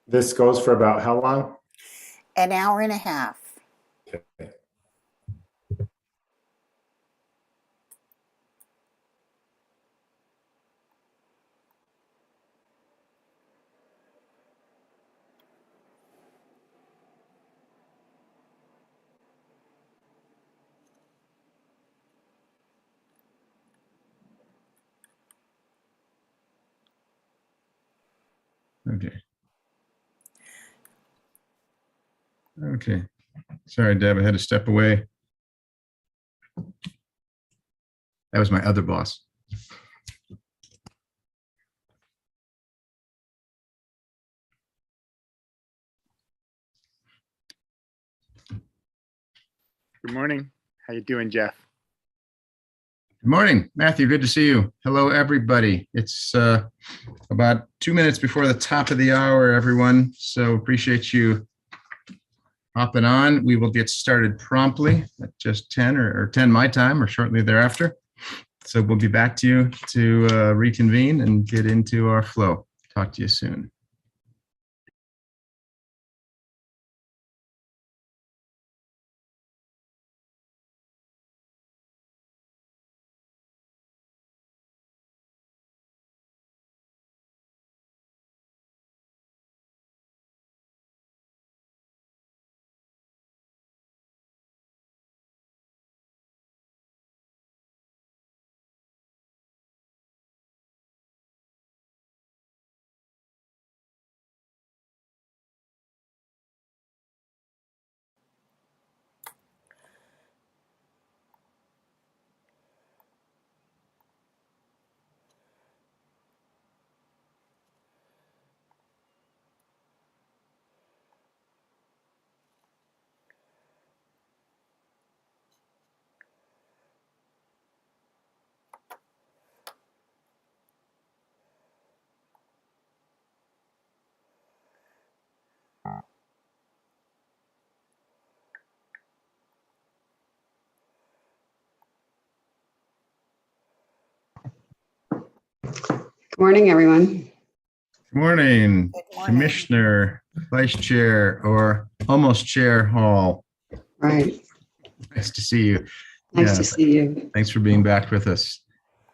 This goes for about how long? An hour and a half. Okay. Okay. Okay. Sorry, Deb, I had to step away. That was my other boss. Good morning. How you doing, Jeff? Good morning, Matthew. Good to see you. Hello, everybody. It's about 2 minutes before the top of the hour, everyone. So appreciate you hopping on. We will get started promptly at just 10 or 10 my time or shortly thereafter. So we'll be back to you to reconvene and get into our flow. Talk to you soon. Good morning, everyone. Good morning, Good morning. Commissioner, Vice Chair, or almost Chair Hall. Right. Nice to see you. Nice Yeah. to see you. Thanks for being back with us.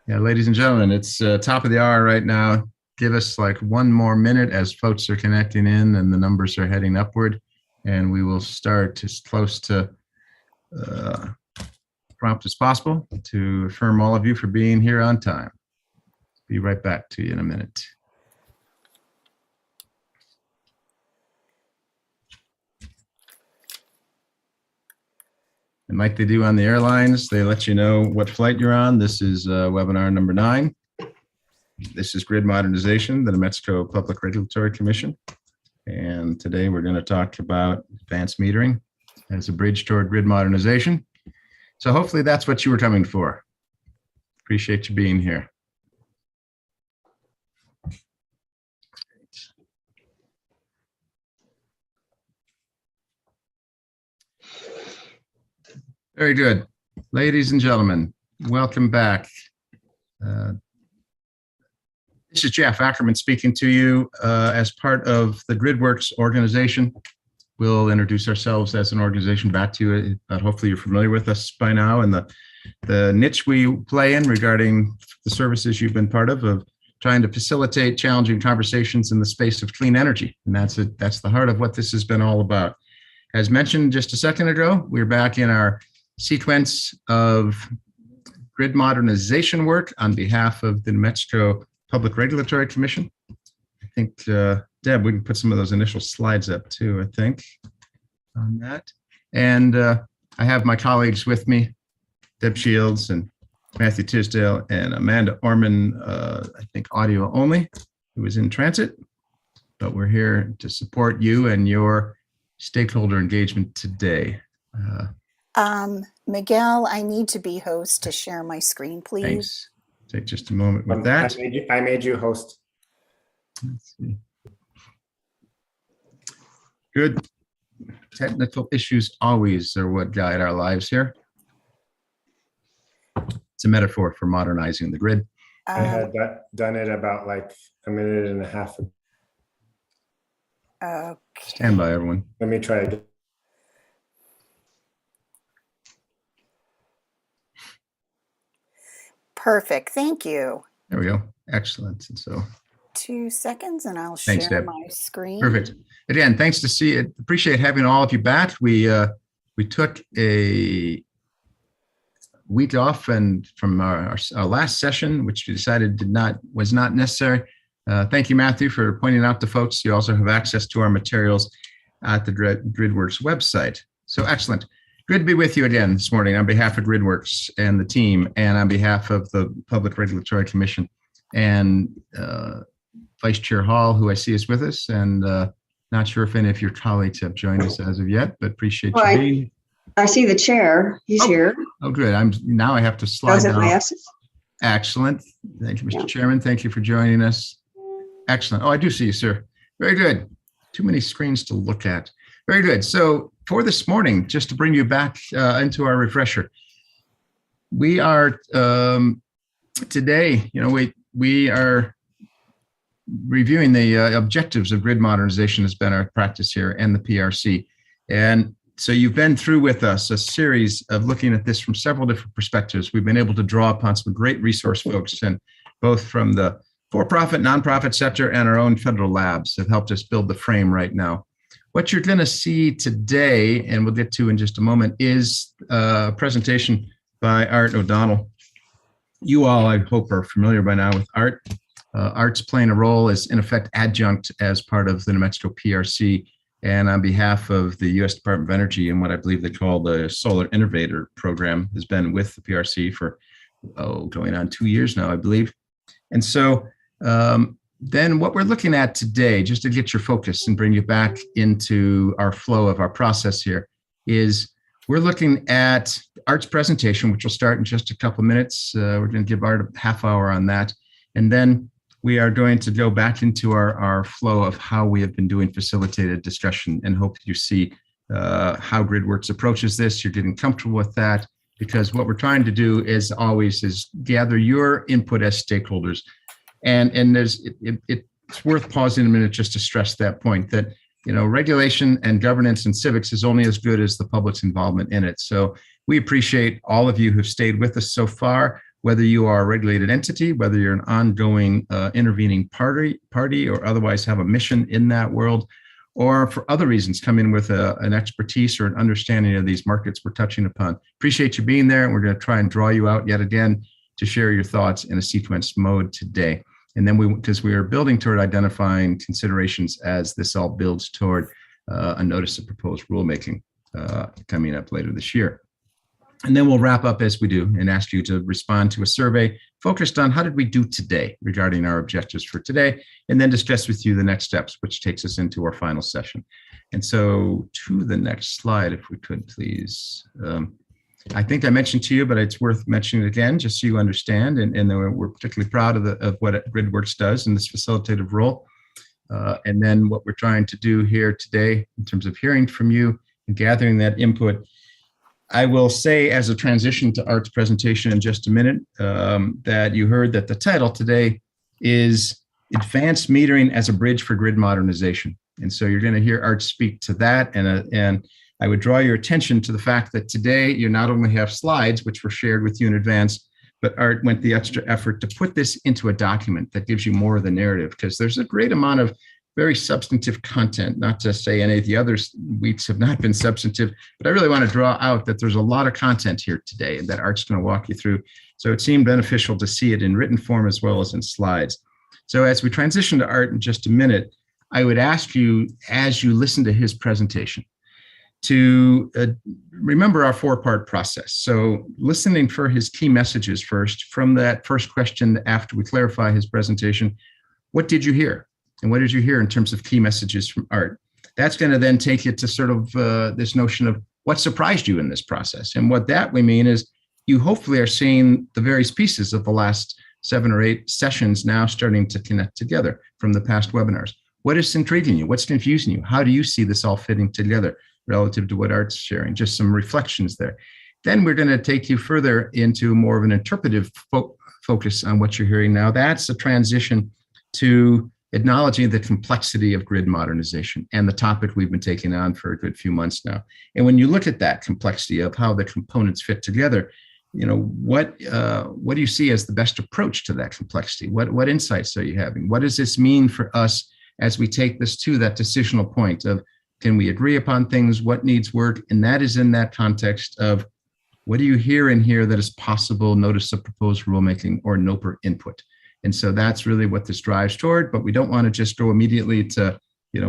Yeah, ladies and gentlemen, it's top of the hour right now. Give us like 1 more minute as folks are connecting in and the numbers are heading upward. And we will start as close to prompt as possible to affirm all of you for being here on time. Be right back to you in a minute. And like they do on the airlines, they let you know what flight you're on. This is webinar number 9. This is Grid Modernization, the New Mexico Public Regulatory Commission. And today we're going to talk about advanced metering as a bridge toward grid modernization. So hopefully that's what you were coming for. Appreciate you being here. Very good. Ladies and gentlemen, welcome back. This is Jeff Ackerman speaking to you as part of the GridWorks organization. We'll introduce ourselves as an organization back to you, but hopefully you're familiar with us by now and the niche we play in regarding the services you've been part of trying to facilitate challenging conversations in the space of clean energy. And that's the heart of what this has been all about. As mentioned just a second ago, we're back in our sequence of grid modernization work on behalf of the New Mexico Public Regulatory Commission. I think, Deb, we can put some of those initial slides up too, I think, on that. And I have my colleagues with me, Deb Shields and Matthew Tisdale and Amanda Orman, I think audio only, who is in transit. But we're here to support you and your stakeholder engagement today. Miguel, I need to be host to share my screen, please. Thanks. Take just a moment with that. I made you host. Let's see. Good. Technical issues always are what guide our lives here. It's a metaphor for modernizing the grid. I had done it about like a minute and a half ago. Okay. Stand by, everyone. Let me try again. Perfect. Thank you. There we go. Excellent. And so, 2 seconds and I'll Thanks, share Deb. my screen. perfect. Again, thanks to see it. Appreciate having all of you back. We took a week off and from our last session, which we decided was not necessary. Thank you, Matthew, for pointing out to folks. You also have access to our materials at the GridWorks website. So excellent. Good to be with you again this morning on behalf of GridWorks and the team, and on behalf of the Public Regulatory Commission and Vice Chair Hall, who I see is with us, and not sure if any of your colleagues have joined us as of yet, but appreciate you being. I see the chair. He's here. Oh, good. Now I have to slide Those at my down. S's. Excellent. Thank you, Mr. Yeah. Chairman. Thank you for joining us. Excellent. Oh, I do see you, sir. Very good. Too many screens to look at. Very good. So for this morning, just to bring you back into our refresher, we are today, we are reviewing the objectives of grid modernization has been our practice here, and the PRC. And so you've been through with us a series of looking at this from several different perspectives. We've been able to draw upon some great resource folks, and both from the for-profit, nonprofit sector and our own federal labs have helped us build the frame right now. What you're going to see today, and we'll get to in just a moment, is a presentation by Art O'Donnell. You all, I hope, are familiar by now with Art. Art's playing a role as, in effect, adjunct as part of the New Mexico PRC, and on behalf of the U.S. Department of Energy and what I believe they call the Solar Innovator Program, has been with the PRC for, going on 2 years now, I believe. And so then what we're looking at today, just to get your focus and bring you back into our flow of our process here, is we're looking at Art's presentation, which will start in just a couple of minutes. We're going to give Art a half hour on that. And then we are going to go back into our flow of how we have been doing facilitated discussion, and hope you see how GridWorks approaches this. You're getting comfortable with that, because what we're trying to do is always is gather your input as stakeholders. And it's worth pausing a minute just to stress that point, that regulation and governance and civics is only as good as the public's involvement in it. So we appreciate all of you who've stayed with us so far, whether you are a regulated entity, whether you're an ongoing intervening party, or otherwise have a mission in that world, or for other reasons come in with an expertise or an understanding of these markets we're touching upon. Appreciate you being there. And we're going to try and draw you out yet again to share your thoughts in a sequence mode today. And then because we are building toward identifying considerations as this all builds toward a notice of proposed rulemaking coming up later this year. And then we'll wrap up as we do and ask you to respond to a survey focused on how did we do today regarding our objectives for today, and then discuss with you the next steps, which takes us into our final session. And so to the next slide, if we could, please. I think I mentioned to you, but it's worth mentioning again, just so you understand. And we're particularly proud of what GridWorks does in this facilitative role. And then what we're trying to do here today in terms of hearing from you and gathering that input. I will say, as a transition to Art's presentation in just a minute, that you heard that the title today is Advanced Metering as a Bridge for Grid Modernization. And so you're going to hear Art speak to that. And I would draw your attention to the fact that today you not only have slides, which were shared with you in advance, but Art went the extra effort to put this into a document that gives you more of the narrative, because there's a great amount of very substantive content, not to say any of the other weeks have not been substantive, but I really want to draw out that there's a lot of content here today and that Art's going to walk you through. So it seemed beneficial to see it in written form as well as in slides. So as we transition to Art in just a minute, I would ask you, as you listen to his presentation, to remember our four-part process. So listening for his key messages first, from that first question after we clarify his presentation, what did you hear? And what did you hear in terms of key messages from Art? That's going to then take you to sort of this notion of what surprised you in this process. And what that we mean is you hopefully are seeing the various pieces of the last 7 or 8 sessions now starting to connect together from the past webinars. What is intriguing you? What's confusing you? How do you see this all fitting together relative to what Art's sharing? Just some reflections there. Then we're going to take you further into more of an interpretive focus on what you're hearing now. That's a transition to acknowledging the complexity of grid modernization and the topic we've been taking on for a good few months now. And when you look at that complexity of how the components fit together, what do you see as the best approach to that complexity? What insights are you having? What does this mean for us as we take this to that decisional point of, can we agree upon things? What needs work? And that is in that context of, what do you hear in here that is possible notice of proposed rulemaking or NOPR input? And so that's really what this drives toward, but we don't want to just go immediately to,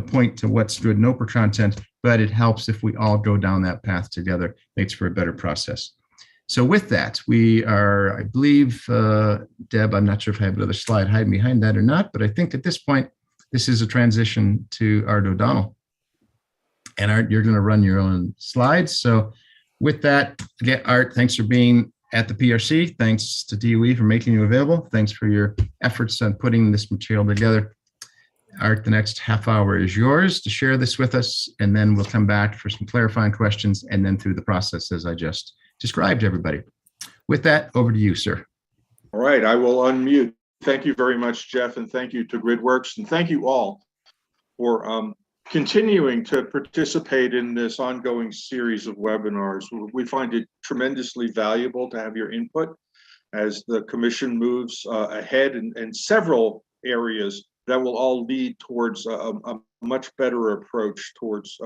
point to what's good NOPR content, but it helps if we all go down that path together, makes for a better process. So with that, we are, I believe, Deb, I'm not sure if I have another slide hiding behind that or not, but I think at this point, this is a transition to Art O'Donnell. And Art, you're going to run your own slides. So with that, again, Art, thanks for being at the PRC. Thanks to DOE for making you available. Thanks for your efforts on putting this material together. Art, the next half hour is yours to share this with us, and then we'll come back for some clarifying questions and then through the process as I just described to everybody. With that, over to you, sir. All right, I will unmute. Thank you very much, Jeff, and thank you to GridWorks, and thank you all for continuing to participate in this ongoing series of webinars. We find it tremendously valuable to have your input as the commission moves ahead in several areas that will all lead towards a much better approach towards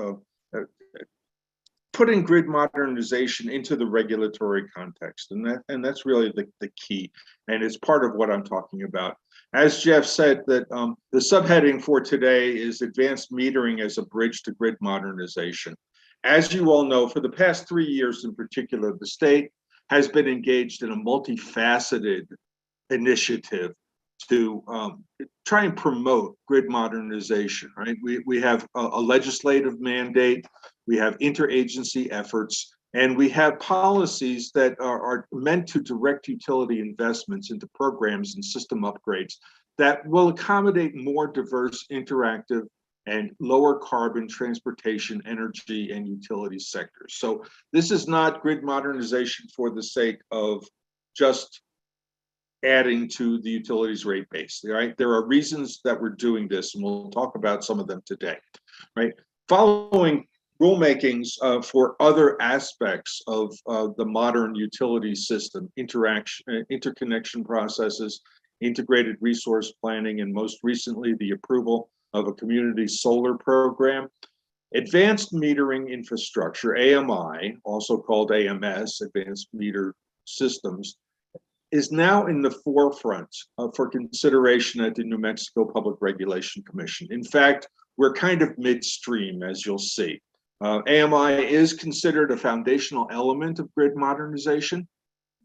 putting grid modernization into the regulatory context. And that's really the key. And it's part of what I'm talking about. As Jeff said, that the subheading for today is advanced metering as a bridge to grid modernization. As you all know, for the past 3 years in particular, the state has been engaged in a multifaceted initiative to try and promote grid modernization, right? We have a legislative mandate, we have interagency efforts, and we have policies that are meant to direct utility investments into programs and system upgrades that will accommodate more diverse, interactive, and lower carbon transportation, energy, and utility sectors. So this is not grid modernization for the sake of just adding to the utilities rate base, right? There are reasons that we're doing this, and we'll talk about some of them today, right? Following rulemakings for other aspects of the modern utility system, interconnection processes, integrated resource planning, and most recently, the approval of a community solar program. Advanced metering infrastructure, AMI, also called AMS, Advanced Meter Systems, is now in the forefront for consideration at the New Mexico Public Regulation Commission. In fact, we're kind of midstream, as you'll see. AMI is considered a foundational element of grid modernization,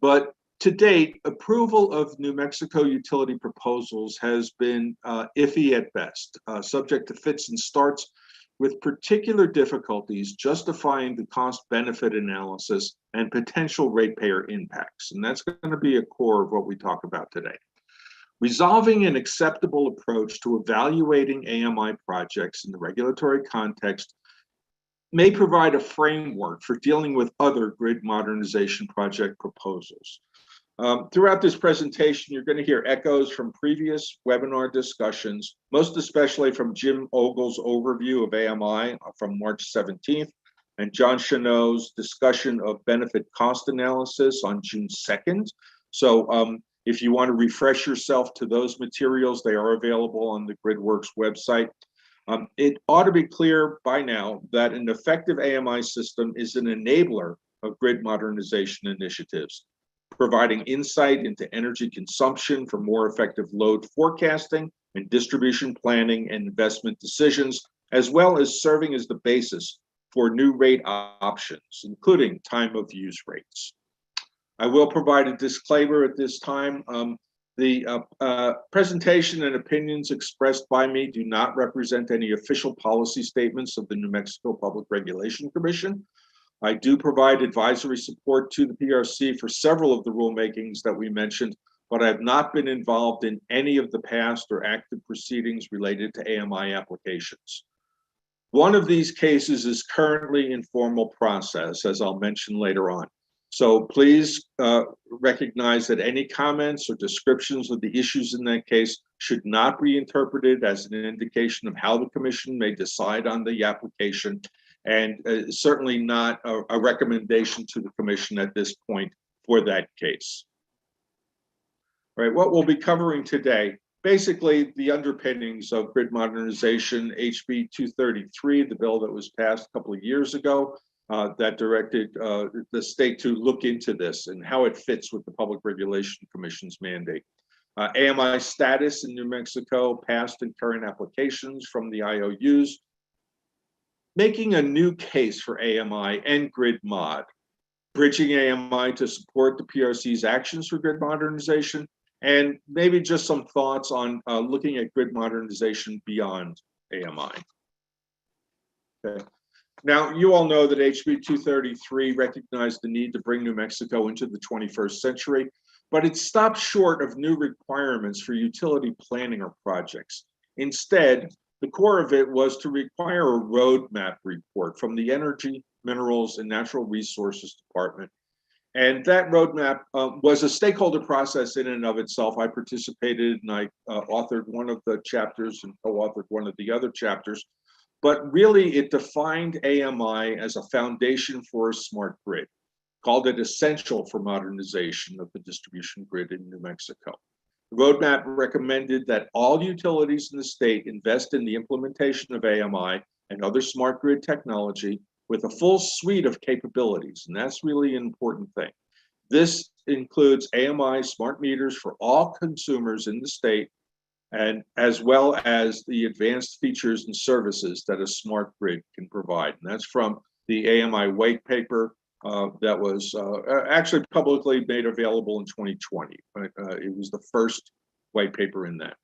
but to date, approval of New Mexico utility proposals has been iffy at best, subject to fits and starts, with particular difficulties justifying the cost-benefit analysis and potential ratepayer impacts. And that's going to be a core of what we talk about today. Resolving an acceptable approach to evaluating AMI projects in the regulatory context may provide a framework for dealing with other grid modernization project proposals. Throughout this presentation, you're going to hear echoes from previous webinar discussions, most especially from Jim Ogle's overview of AMI from March 17th, and John Chanot's discussion of benefit cost analysis on June 2nd. So if you want to refresh yourself to those materials, they are available on the GridWorks website. It ought to be clear by now that an effective AMI system is an enabler of grid modernization initiatives, providing insight into energy consumption for more effective load forecasting and distribution planning and investment decisions, as well as serving as the basis for new rate options, including time of use rates. I will provide a disclaimer at this time. The presentation and opinions expressed by me do not represent any official policy statements of the New Mexico Public Regulation Commission. I do provide advisory support to the PRC for several of the rulemakings that we mentioned, but I have not been involved in any of the past or active proceedings related to AMI applications. One of these cases is currently in formal process, as I'll mention later on. So please recognize that any comments or descriptions of the issues in that case should not be interpreted as an indication of how the commission may decide on the application, and certainly not a recommendation to the commission at this point for that case. All right, what we'll be covering today, basically the underpinnings of grid modernization, HB 233, the bill that was passed a couple of years ago, that directed the state to look into this and how it fits with the Public Regulation Commission's mandate. AMI status in New Mexico, past and current applications from the IOUs, making a new case for AMI and grid mod, bridging AMI to support the PRC's actions for grid modernization, and maybe just some thoughts on looking at grid modernization beyond AMI. Okay. Now, you all know that HB 233 recognized the need to bring New Mexico into the 21st century, but it stopped short of new requirements for utility planning or projects. Instead, the core of it was to require a roadmap report from the Energy, Minerals, and Natural Resources Department. And that roadmap was a stakeholder process in and of itself. I participated and I authored one of the chapters and co-authored one of the other chapters. But really, it defined AMI as a foundation for a smart grid, called it essential for modernization of the distribution grid in New Mexico. The roadmap recommended that all utilities in the state invest in the implementation of AMI and other smart grid technology with a full suite of capabilities, and that's really an important thing. This includes AMI smart meters for all consumers in the state, and as well as the advanced features and services that a smart grid can provide. And that's from the AMI white paper that was actually publicly made available in 2020. It was the first white paper in that.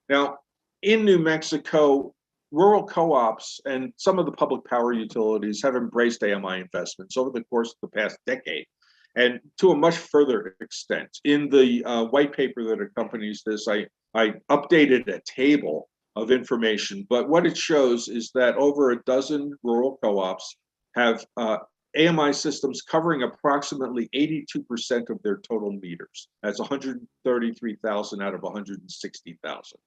Now, in New Mexico, rural co-ops and some of the public power utilities have embraced AMI investments over the course of the past decade, and to a much further extent. In the white paper that accompanies this, I updated a table of information, but what it shows is that over a dozen rural co-ops have AMI systems covering approximately 82% of their total meters. That's 133,000 out of 160,000.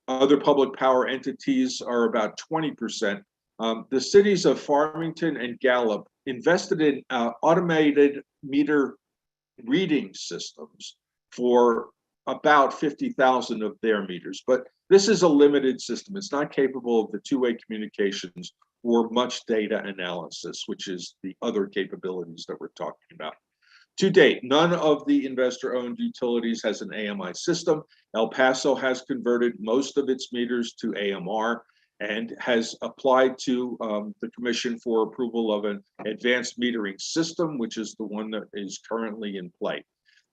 Other public power entities are about 20%. The cities of Farmington and Gallup invested in automated meter reading systems for about 50,000 of their meters, but this is a limited system. It's not capable of the two-way communications or much data analysis, which is the other capabilities that we're talking about. To date, none of the investor-owned utilities has an AMI system. El Paso has converted most of its meters to AMR and has applied to the commission for approval of an advanced metering system, which is the one that is currently in play.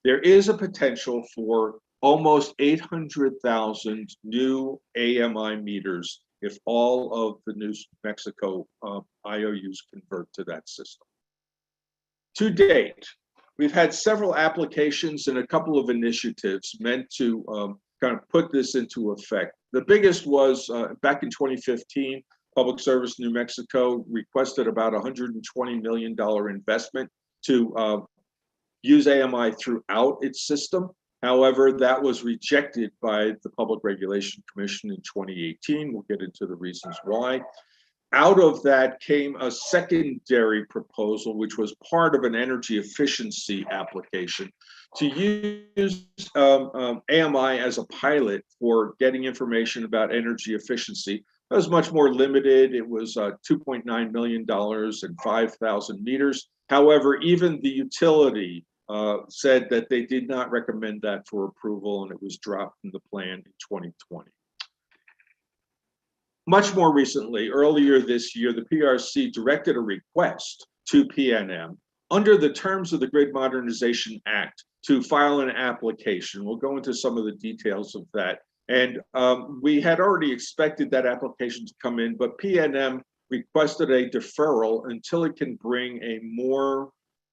There is a potential for almost 800,000 new AMI meters if all of the New Mexico IOUs convert to that system. To date, we've had several applications and a couple of initiatives meant to kind of put this into effect. The biggest was back in 2015, Public Service New Mexico requested about $120 million investment to use AMI throughout its system. However, that was rejected by the Public Regulation Commission in 2018. We'll get into the reasons why. Out of that came a secondary proposal, which was part of an energy efficiency application to use AMI as a pilot for getting information about energy efficiency. It was much more limited. It was $2.9 million and 5,000 meters. However, even the utility said that they did not recommend that for approval, and it was dropped from the plan in 2020. Much more recently, earlier this year, the PRC directed a request to PNM under the terms of the Grid Modernization Act to file an application. We'll go into some of the details of that. And we had already expected that application to come in, but PNM requested a deferral until it can bring a more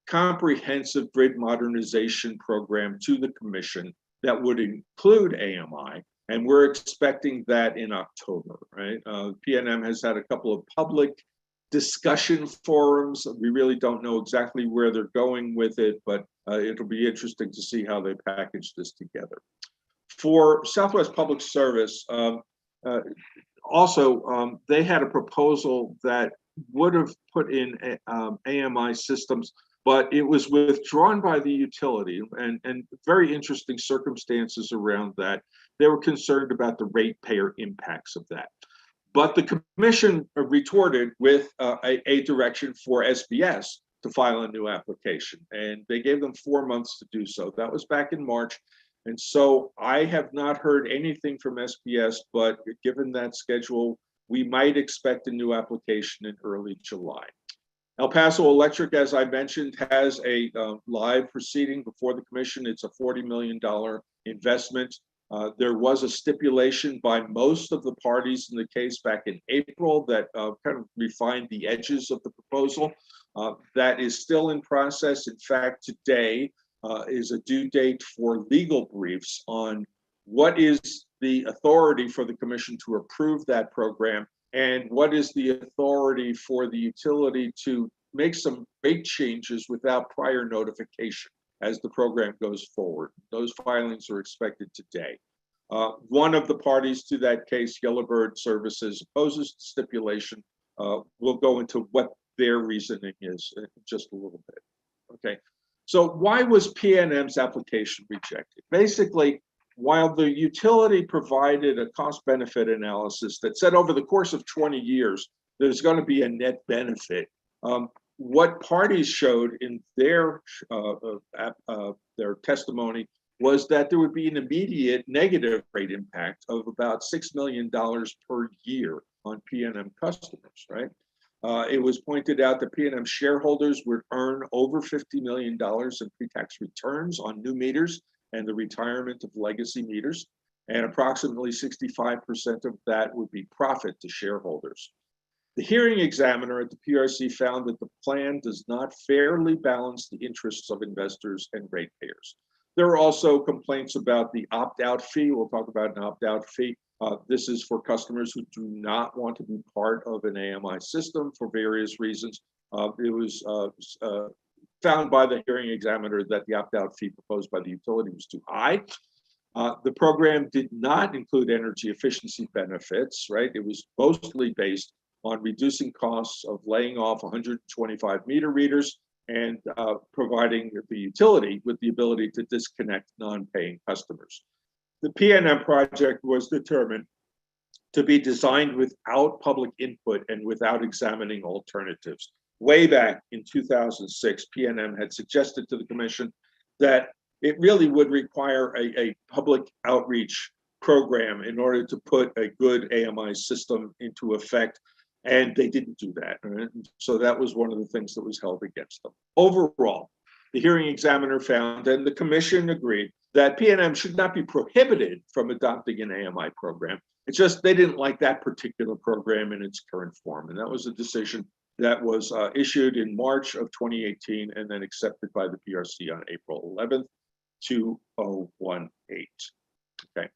comprehensive grid modernization program to the commission that would include AMI. And we're expecting that in October, right? PNM has had a couple of public discussion forums. We really don't know exactly where they're going with it, but it'll be interesting to see how they package this together. For Southwest Public Service, they had a proposal that would have put in AMI systems, but it was withdrawn by the utility, and very interesting circumstances around that. They were concerned about the ratepayer impacts of that. But the commission retorted with a direction for SBS to file a new application, and they gave them 4 months to do so. That was back in March. And so I have not heard anything from SBS, but given that schedule, we might expect a new application in early July. El Paso Electric, as I mentioned, has a live proceeding before the commission. It's a $40 million investment. There was a stipulation by most of the parties in the case back in April that kind of refined the edges of the proposal. That is still in process. In fact, today is a due date for legal briefs on what is the authority for the commission to approve that program and what is the authority for the utility to make some rate changes without prior notification as the program goes forward. Those filings are expected today. One of the parties to that case, Yellowbird Services, opposes the stipulation. We'll go into what their reasoning is in just a little bit. Okay, so why was PNM's application rejected? Basically, while the utility provided a cost-benefit analysis that said over the course of 20 years, there's going to be a net benefit, what parties showed in their testimony was that there would be an immediate negative rate impact of about $6 million per year on PNM customers, right? It was pointed out that PNM shareholders would earn over $50 million in pre-tax returns on new meters and the retirement of legacy meters, and approximately 65% of that would be profit to shareholders. The hearing examiner at the PRC found that the plan does not fairly balance the interests of investors and ratepayers. There are also complaints about the opt-out fee. We'll talk about an opt-out fee. This is for customers who do not want to be part of an AMI system for various reasons. It was found by the hearing examiner that the opt-out fee proposed by the utility was too high. The program did not include energy efficiency benefits, right? It was mostly based on reducing costs of laying off 125 meter readers and providing the utility with the ability to disconnect non-paying customers. The PNM project was determined to be designed without public input and without examining alternatives. Way back in 2006, PNM had suggested to the commission that it really would require a public outreach program in order to put a good AMI system into effect, and they didn't do that. Right? So that was one of the things that was held against them. Overall, the hearing examiner found, and the commission agreed, that PNM should not be prohibited from adopting an AMI program. It's just they didn't like that particular program in its current form. And that was a decision that was issued in March of 2018 and then accepted by the PRC on April 11th, 2018. Okay.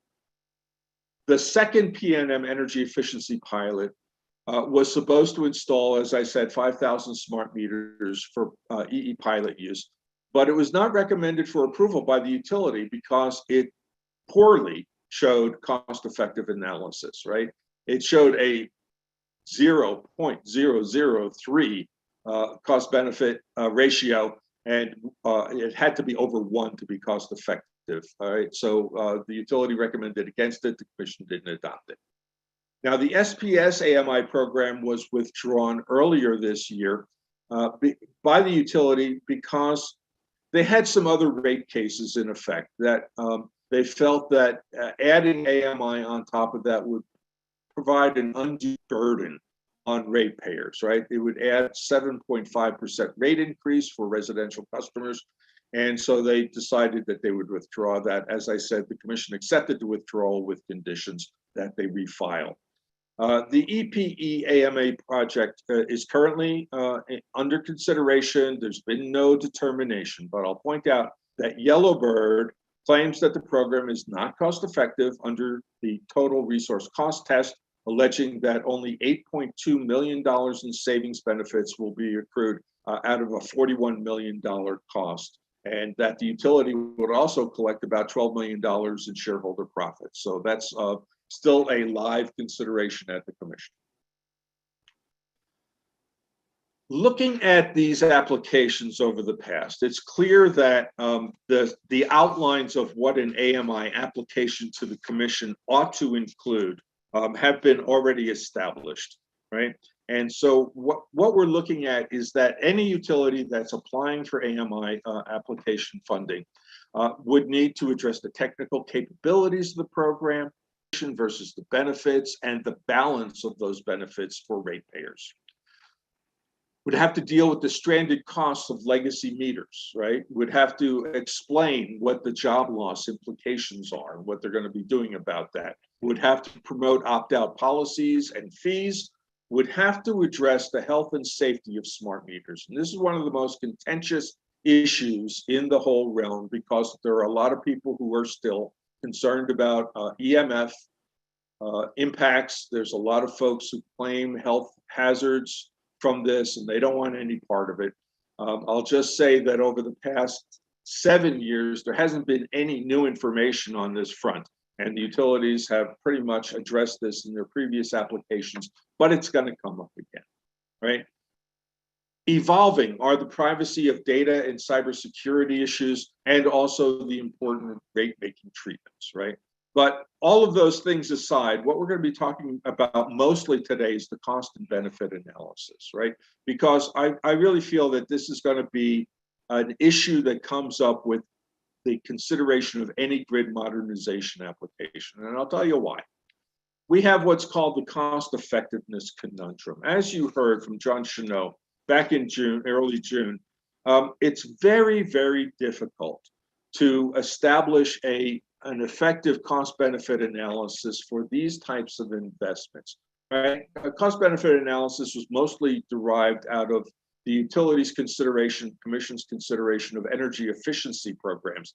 The second PNM energy efficiency pilot was supposed to install, as I said, 5,000 smart meters for EE pilot use, but it was not recommended for approval by the utility because it poorly showed cost-effective analysis, right? It showed a 0.003 cost-benefit ratio, and it had to be over 1 to be cost-effective, all right? So the utility recommended against it, the commission didn't adopt it. Now, the SPS AMI program was withdrawn earlier this year by the utility because they had some other rate cases in effect that they felt that adding AMI on top of that would provide an undue burden on ratepayers, right? It would add 7.5% rate increase for residential customers. And so they decided that they would withdraw that. As I said, the commission accepted the withdrawal with conditions that they refile. The EPE AMA project is currently under consideration. There's been no determination, but I'll point out that Yellowbird claims that the program is not cost effective under the total resource cost test alleging that only $8.2 million in savings benefits will be accrued out of a $41 million cost, and that the utility would also collect about $12 million in shareholder profits. So that's still a live consideration at the commission. Looking at these applications over the past, it's clear that the outlines of what an AMI application to the commission ought to include have been already established, right? And so what we're looking at is that any utility that's applying for AMI application funding would need to address the technical capabilities of the program versus the benefits and the balance of those benefits for ratepayers. Would have to deal with the stranded costs of legacy meters, right? Would have to explain what the job loss implications are and what they're going to be doing about that. Would have to promote opt-out policies and fees. Would have to address the health and safety of smart meters. And this is one of the most contentious issues in the whole realm, because there are a lot of people who are still concerned about EMF impacts. There's a lot of folks who claim health hazards from this, and they don't want any part of it. I'll just say that over the past 7 years, there hasn't been any new information on this front, and the utilities have pretty much addressed this in their previous applications, but it's going to come up again, right? Evolving are the privacy of data and cybersecurity issues, and also the important rate-making treatments, right? But all of those things aside, what we're going to be talking about mostly today is the cost and benefit analysis, right? Because I really feel that this is going to be an issue that comes up with the consideration of any grid modernization application. And I'll tell you why. We have what's called the cost effectiveness conundrum. As you heard from John Cheneau back in June, early June, it's very, very difficult to establish an effective cost-benefit analysis for these types of investments, right? A cost-benefit analysis was mostly derived out of the utilities consideration, commission's consideration of energy efficiency programs.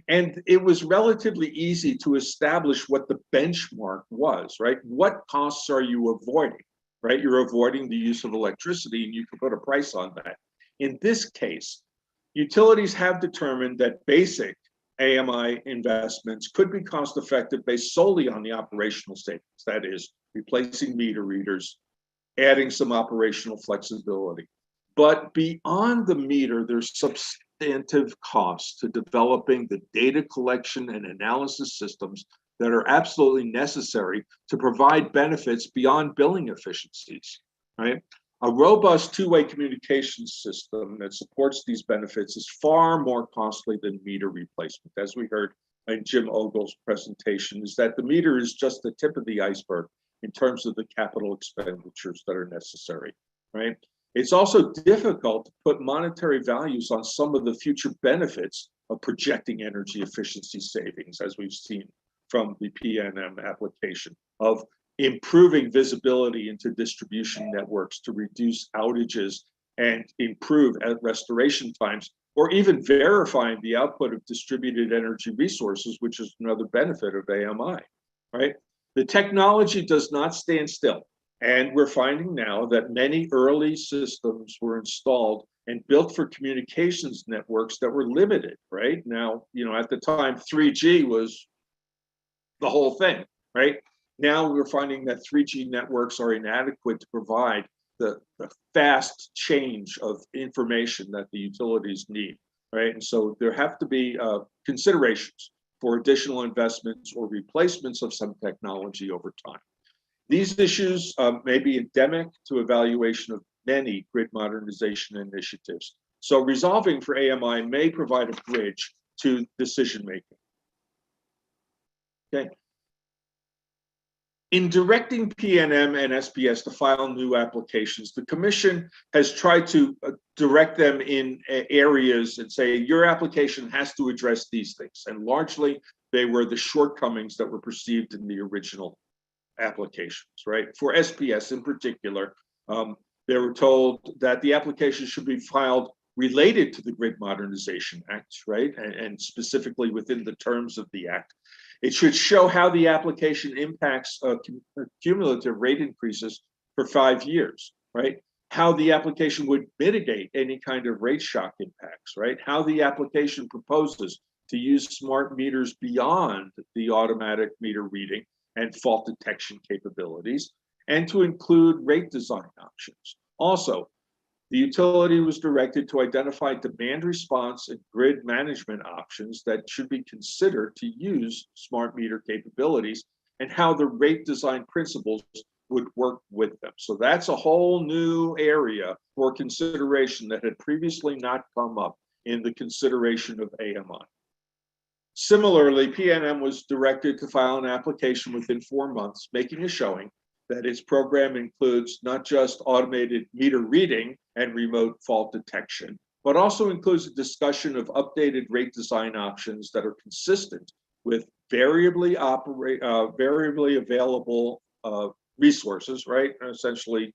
And it was relatively easy to establish what the benchmark was, right? What costs are you avoiding, right? You're avoiding the use of electricity, and you can put a price on that. In this case, utilities have determined that basic AMI investments could be cost effective based solely on the operational savings. That is, replacing meter readers, adding some operational flexibility. But beyond the meter, there's substantive costs to developing the data collection and analysis systems that are absolutely necessary to provide benefits beyond billing efficiencies, right? A robust two-way communication system that supports these benefits is far more costly than meter replacement. As we heard in Jim Ogle's presentation, is that the meter is just the tip of the iceberg in terms of the capital expenditures that are necessary, right? It's also difficult to put monetary values on some of the future benefits of projecting energy efficiency savings, as we've seen from the PNM application, of improving visibility into distribution networks to reduce outages and improve restoration times, or even verifying the output of distributed energy resources, which is another benefit of AMI, right? The technology does not stand still. And we're finding now that many early systems were installed and built for communications networks that were limited, right? Now, at the time, 3G was the whole thing, right? Now we're finding that 3G networks are inadequate to provide the fast change of information that the utilities need, right? And so there have to be considerations for additional investments or replacements of some technology over time. These issues may be endemic to evaluation of many grid modernization initiatives. So resolving for AMI may provide a bridge to decision-making. Okay. In directing PNM and SPS to file new applications, the Commission has tried to direct them in areas and say, your application has to address these things. And largely, they were the shortcomings that were perceived in the original applications, right? For SPS in particular, they were told that the application should be filed related to the Grid Modernization Act, right? And specifically within the terms of the act. It should show how the application impacts cumulative rate increases for 5 years, right? How the application would mitigate any kind of rate shock impacts, right? How the application proposes to use smart meters beyond the automatic meter reading and fault detection capabilities, and to include rate design options. Also, the utility was directed to identify demand response and grid management options that should be considered to use smart meter capabilities and how the rate design principles would work with them. So that's a whole new area for consideration that had previously not come up in the consideration of AMI. Similarly, PNM was directed to file an application within 4 months, making a showing that its program includes not just automated meter reading and remote fault detection, but also includes a discussion of updated rate design options that are consistent with variably available resources, right? Essentially,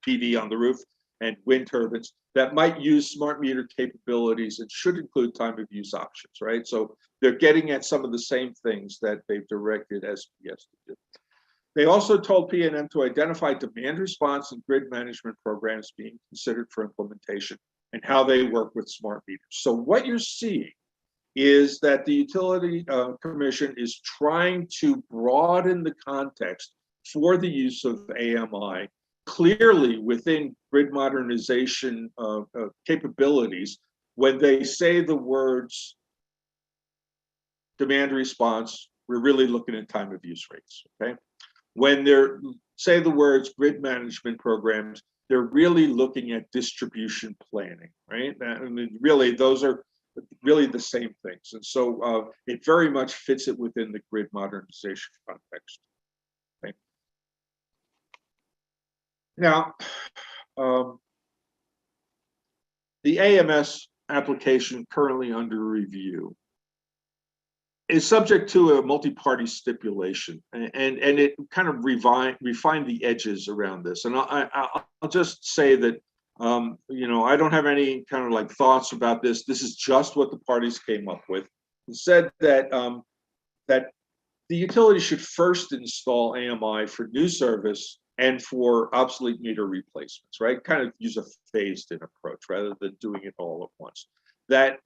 PV on the roof and wind turbines that might use smart meter capabilities and should include time of use options, right? So they're getting at some of the same things that they've directed SPS to do. They also told PNM to identify demand response and grid management programs being considered for implementation and how they work with smart meters. So what you're seeing is that the Utility Commission is trying to broaden the context for the use of AMI clearly within grid modernization capabilities. When they say the words demand response, we're really looking at time of use rates, okay? When they say the words grid management programs, they're really looking at distribution planning, right? I mean, really, those are really the same things. And so it very much fits it within the grid modernization context. Okay. Now, the AMS application currently under review is subject to a multi-party stipulation, and it kind of refined the edges around this. And I'll just say that I don't have any kind of like thoughts about this. This is just what the parties came up with. It said that that the utility should first install AMI for new service and for obsolete meter replacements, right? Kind of use a phased-in approach rather than doing it all at once. That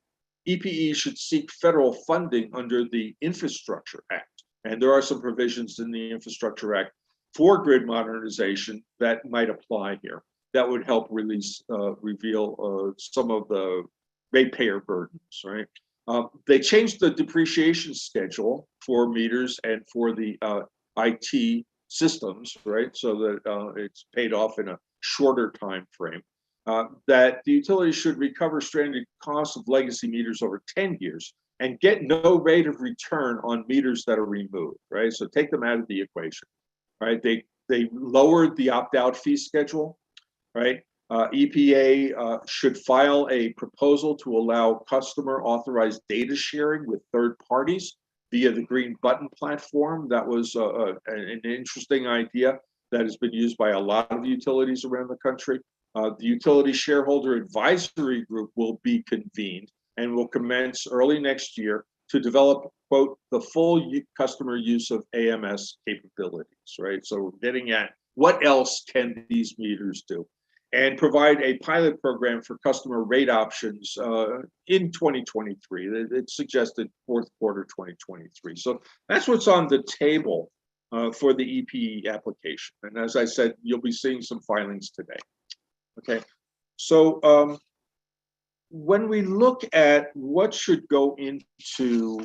EPE should seek federal funding under the Infrastructure Act. And there are some provisions in the Infrastructure Act for grid modernization that might apply here. That would help reveal some of the ratepayer burdens, right? They changed the depreciation schedule for meters and for the IT systems, right? So that it's paid off in a shorter time frame. That the utility should recover stranded costs of legacy meters over 10 years and get no rate of return on meters that are removed, right? So take them out of the equation, right? They lowered the opt-out fee schedule, right? EPA should file a proposal to allow customer authorized data sharing with third parties via the Green Button platform. That was an interesting idea that has been used by a lot of utilities around the country. The Utility Shareholder Advisory Group will be convened and will commence early next year to develop, quote, the full customer use of AMS capabilities, right? So we're getting at what else can these meters do, and provide a pilot program for customer rate options in 2023. It's suggested fourth quarter 2023. So that's what's on the table for the EPE application. And as I said, you'll be seeing some filings today. Okay, so when we look at what should go into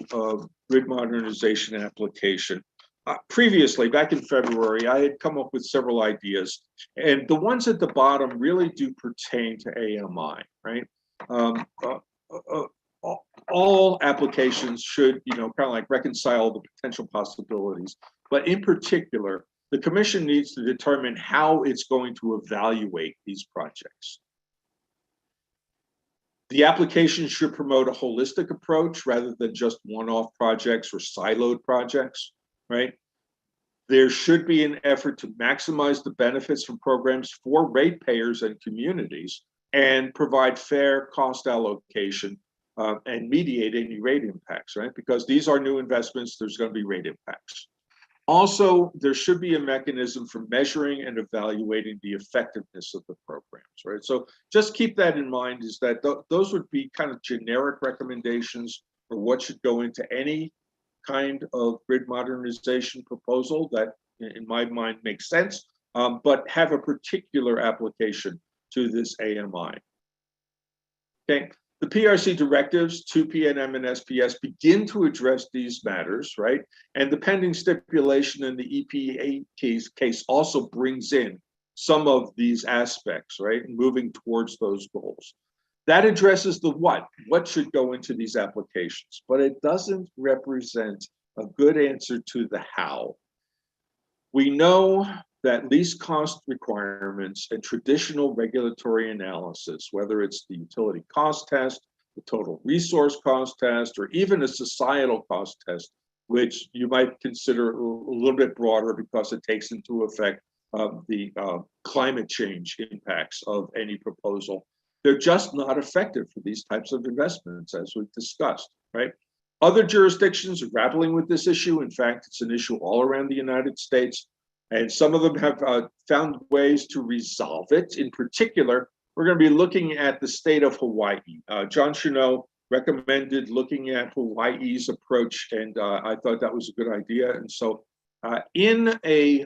grid modernization application, previously, back in February, I had come up with several ideas, and the ones at the bottom really do pertain to AMI, right? All applications should, kind of like reconcile the potential possibilities, but in particular, the commission needs to determine how it's going to evaluate these projects. The application should promote a holistic approach rather than just one-off projects or siloed projects, right? There should be an effort to maximize the benefits from programs for ratepayers and communities and provide fair cost allocation and mediate any rate impacts, right? Because these are new investments, there's going to be rate impacts. Also, there should be a mechanism for measuring and evaluating the effectiveness of the programs, right? So just keep that in mind, is that those would be kind of generic recommendations for what should go into any kind of grid modernization proposal that, in my mind, makes sense, but have a particular application to this AMI. Okay. The PRC directives to PNM and SPS begin to address these matters, right? And the pending stipulation in the EPA case also brings in some of these aspects, right? Moving towards those goals. That addresses the what should go into these applications, but it doesn't represent a good answer to the how. We know that least cost requirements and traditional regulatory analysis, whether it's the utility cost test, the total resource cost test, or even a societal cost test, which you might consider a little bit broader because it takes into effect the climate change impacts of any proposal, they're just not effective for these types of investments, as we've discussed, right? Other jurisdictions are grappling with this issue. In fact, it's an issue all around the United States. And some of them have found ways to resolve it. In particular, we're going to be looking at the state of Hawaii. John Chenot recommended looking at Hawaii's approach, and I thought that was a good idea. And so in a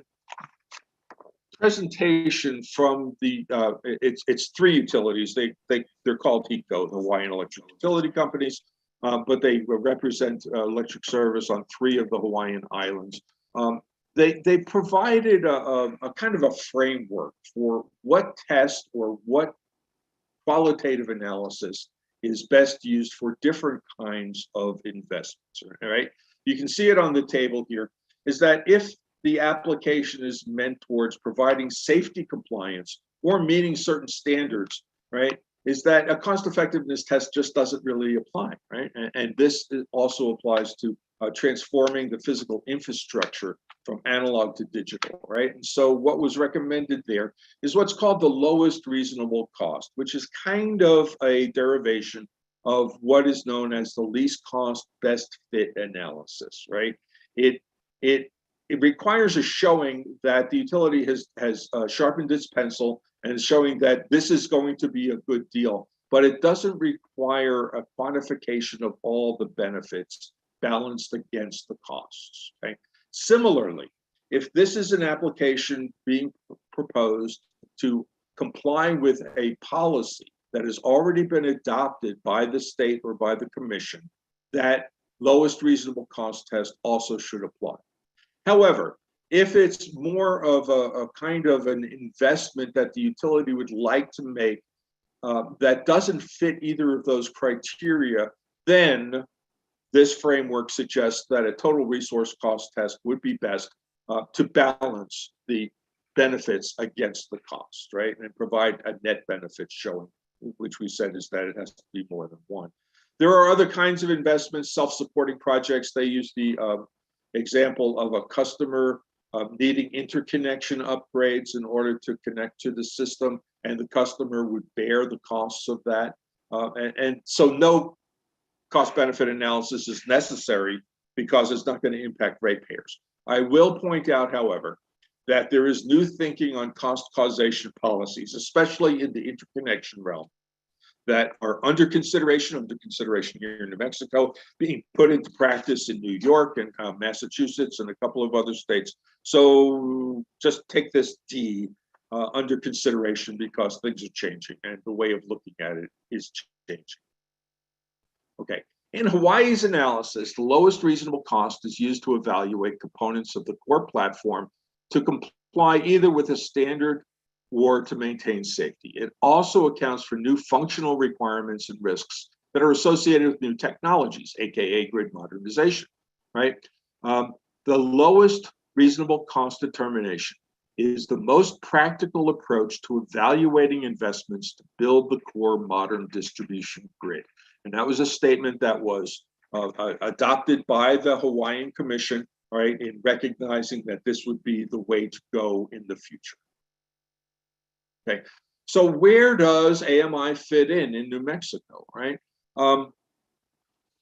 presentation from the, it's three utilities. They're called HECO, the Hawaiian Electric Utility Companies, but they represent electric service on 3 of the Hawaiian islands. They provided a kind of a framework for what test or what qualitative analysis is best used for different kinds of investments, right? You can see it on the table here, is that if the application is meant towards providing safety compliance or meeting certain standards, right, is that a cost effectiveness test just doesn't really apply, right? And this also applies to transforming the physical infrastructure from analog to digital, right? And so what was recommended there is what's called the lowest reasonable cost, which is kind of a derivation of what is known as the least cost best fit analysis, right? It requires a showing that the utility has sharpened its pencil and is showing that this is going to be a good deal, but it doesn't require a quantification of all the benefits balanced against the costs, right? Similarly, if this is an application being proposed to comply with a policy that has already been adopted by the state or by the commission, that lowest reasonable cost test also should apply. However, if it's more of a kind of an investment that the utility would like to make that doesn't fit either of those criteria, then this framework suggests that a total resource cost test would be best to balance the benefits against the cost, right? And provide a net benefit showing, which we said is that it has to be more than one. There are other kinds of investments, self-supporting projects. They use the example of a customer needing interconnection upgrades in order to connect to the system, and the customer would bear the costs of that. And so no cost-benefit analysis is necessary because it's not going to impact ratepayers. I will point out, however, that there is new thinking on cost causation policies, especially in the interconnection realm, that are under consideration here in New Mexico, being put into practice in New York and Massachusetts and a couple of other states. So just take this D under consideration because things are changing and the way of looking at it is changing. Okay, in Hawaii's analysis, the lowest reasonable cost is used to evaluate components of the core platform to comply either with a standard or to maintain safety. It also accounts for new functional requirements and risks that are associated with new technologies, AKA grid modernization, right? The lowest reasonable cost determination is the most practical approach to evaluating investments to build the core modern distribution grid. And that was a statement that was adopted by the Hawaiian Commission, right, in recognizing that this would be the way to go in the future. Okay, so where does AMI fit in New Mexico, right?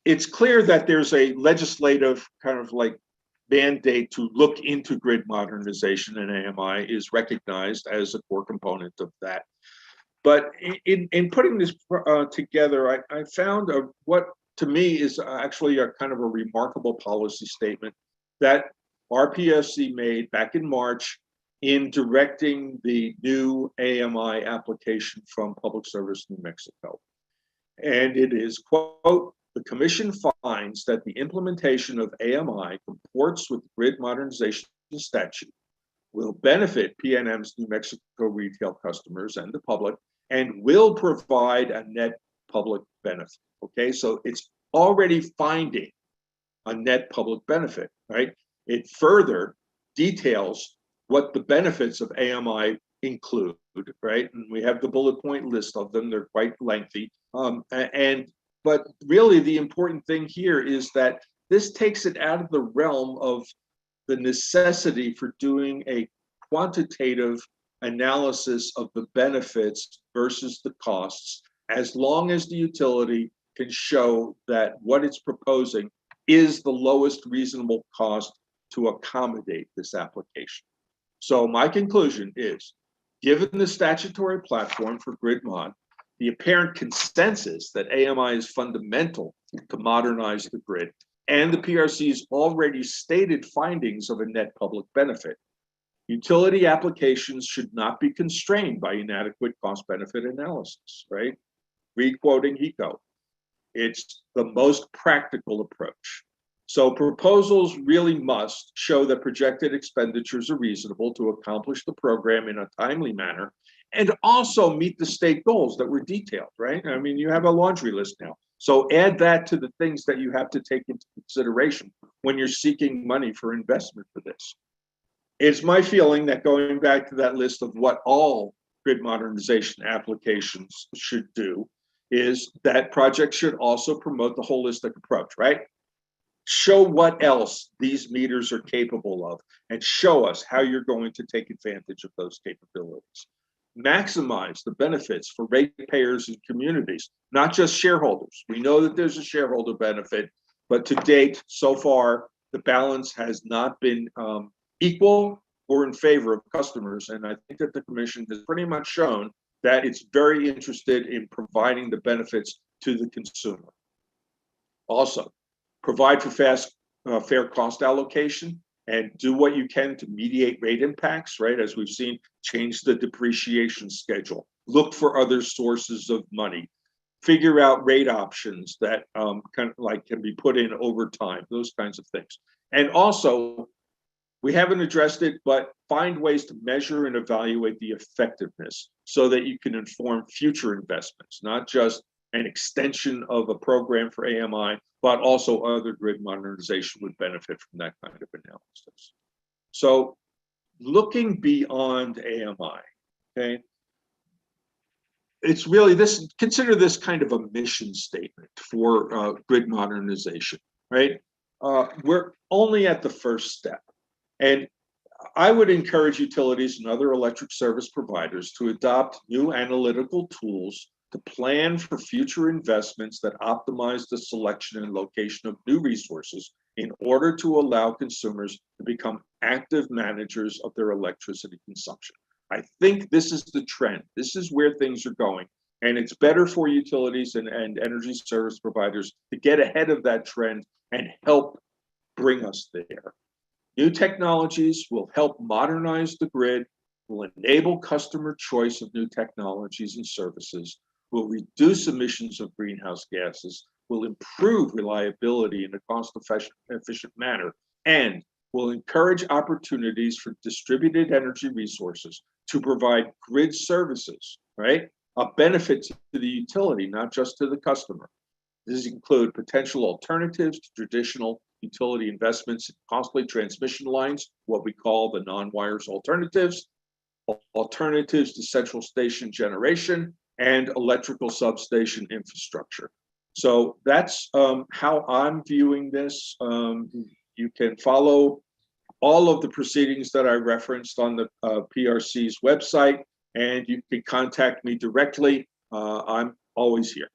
it's clear that there's a legislative kind of like mandate to look into grid modernization, and AMI is recognized as a core component of that. But in putting this together, I found what to me is actually a kind of a remarkable policy statement that RPSC made back in March in directing the new AMI application from Public Service New Mexico. And it is, quote, "The commission finds that the implementation of AMI comports with the grid modernization statute, will benefit PNM's New Mexico retail customers and the public, and will provide a net public benefit." Okay, so it's already finding a net public benefit, right? It further details what the benefits of AMI include, right? And we have the bullet point list of them. They're quite lengthy. But really the important thing here is that this takes it out of the realm of the necessity for doing a quantitative analysis of the benefits versus the costs, as long as the utility can show that what it's proposing is the lowest reasonable cost to accommodate this application. So my conclusion is, given the statutory platform for grid mod, the apparent consensus that AMI is fundamental to modernize the grid, and the PRC's already stated findings of a net public benefit, utility applications should not be constrained by inadequate cost-benefit analysis, right? Re-quoting HECO, it's the most practical approach. So proposals really must show that projected expenditures are reasonable to accomplish the program in a timely manner, and also meet the state goals that were detailed, right? I mean, you have a laundry list now. So add that to the things that you have to take into consideration when you're seeking money for investment for this. It's my feeling that going back to that list of what all grid modernization applications should do is that projects should also promote the holistic approach, right? Show what else these meters are capable of and show us how you're going to take advantage of those capabilities. Maximize the benefits for ratepayers and communities, not just shareholders. We know that there's a shareholder benefit, but to date, so far, the balance has not been equal or in favor of customers. And I think that the commission has pretty much shown that it's very interested in providing the benefits to the consumer. Also, provide for fair cost allocation and do what you can to mediate rate impacts, right? As we've seen, change the depreciation schedule, look for other sources of money, figure out rate options that can be put in over time, those kinds of things. And also, we haven't addressed it, but find ways to measure and evaluate the effectiveness so that you can inform future investments, not just an extension of a program for AMI, but also other grid modernization would benefit from that kind of analysis. So looking beyond AMI, okay, it's really this, consider this kind of a mission statement for grid modernization, right? We're only at the first step. And I would encourage utilities and other electric service providers to adopt new analytical tools to plan for future investments that optimize the selection and location of new resources in order to allow consumers to become active managers of their electricity consumption. I think this is the trend. This is where things are going. And it's better for utilities and energy service providers to get ahead of that trend and help bring us there. New technologies will help modernize the grid, will enable customer choice of new technologies and services, will reduce emissions of greenhouse gases, will improve reliability in a cost-efficient manner, and will encourage opportunities for distributed energy resources to provide grid services, right? A benefit to the utility, not just to the customer. These include potential alternatives to traditional utility investments in costly transmission lines, what we call the non-wires alternatives, alternatives to central station generation, and electrical substation infrastructure. So that's how I'm viewing this. You can follow all of the proceedings that I referenced on the PRC's website, and you can contact me directly. I'm always here.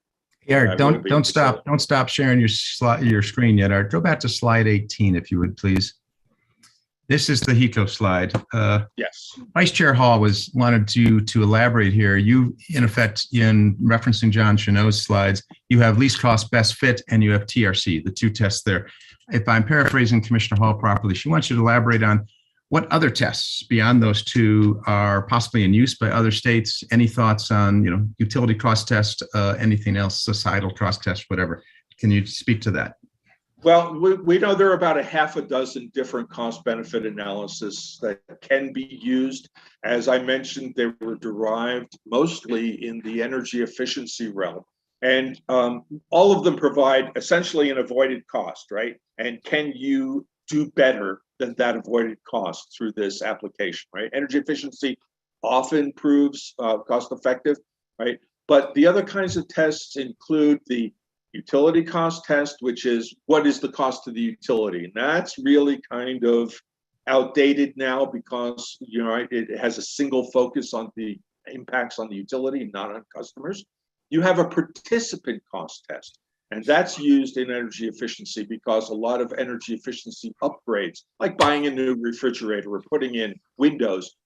Art, I will be. don't stop sharing your screen yet, Art. Go back to slide 18, if you would, please. This is the HECO slide. Yes. Vice Chair Hall wanted to elaborate here. You, in effect, in referencing John Chanot's slides, you have least cost, best fit, and you have TRC, the two tests there. If I'm paraphrasing Commissioner Hall properly, she wants you to elaborate on what other tests beyond those two are possibly in use by other states. Any thoughts on, utility cost test, anything else, societal cost test, whatever? Can you speak to that? Well, we know there are about a half a dozen different cost benefit analysis that can be used. As I mentioned, they were derived mostly in the energy efficiency realm. And all of them provide essentially an avoided cost, right? And can you do better than that avoided cost through this application, right? Energy efficiency often proves cost effective, right? But the other kinds of tests include the utility cost test, which is what is the cost of the utility? And that's really kind of outdated now because it has a single focus on the impacts on the utility, not on customers. You have a participant cost test, and that's used in energy efficiency because a lot of energy efficiency upgrades, like buying a new refrigerator or putting in windows,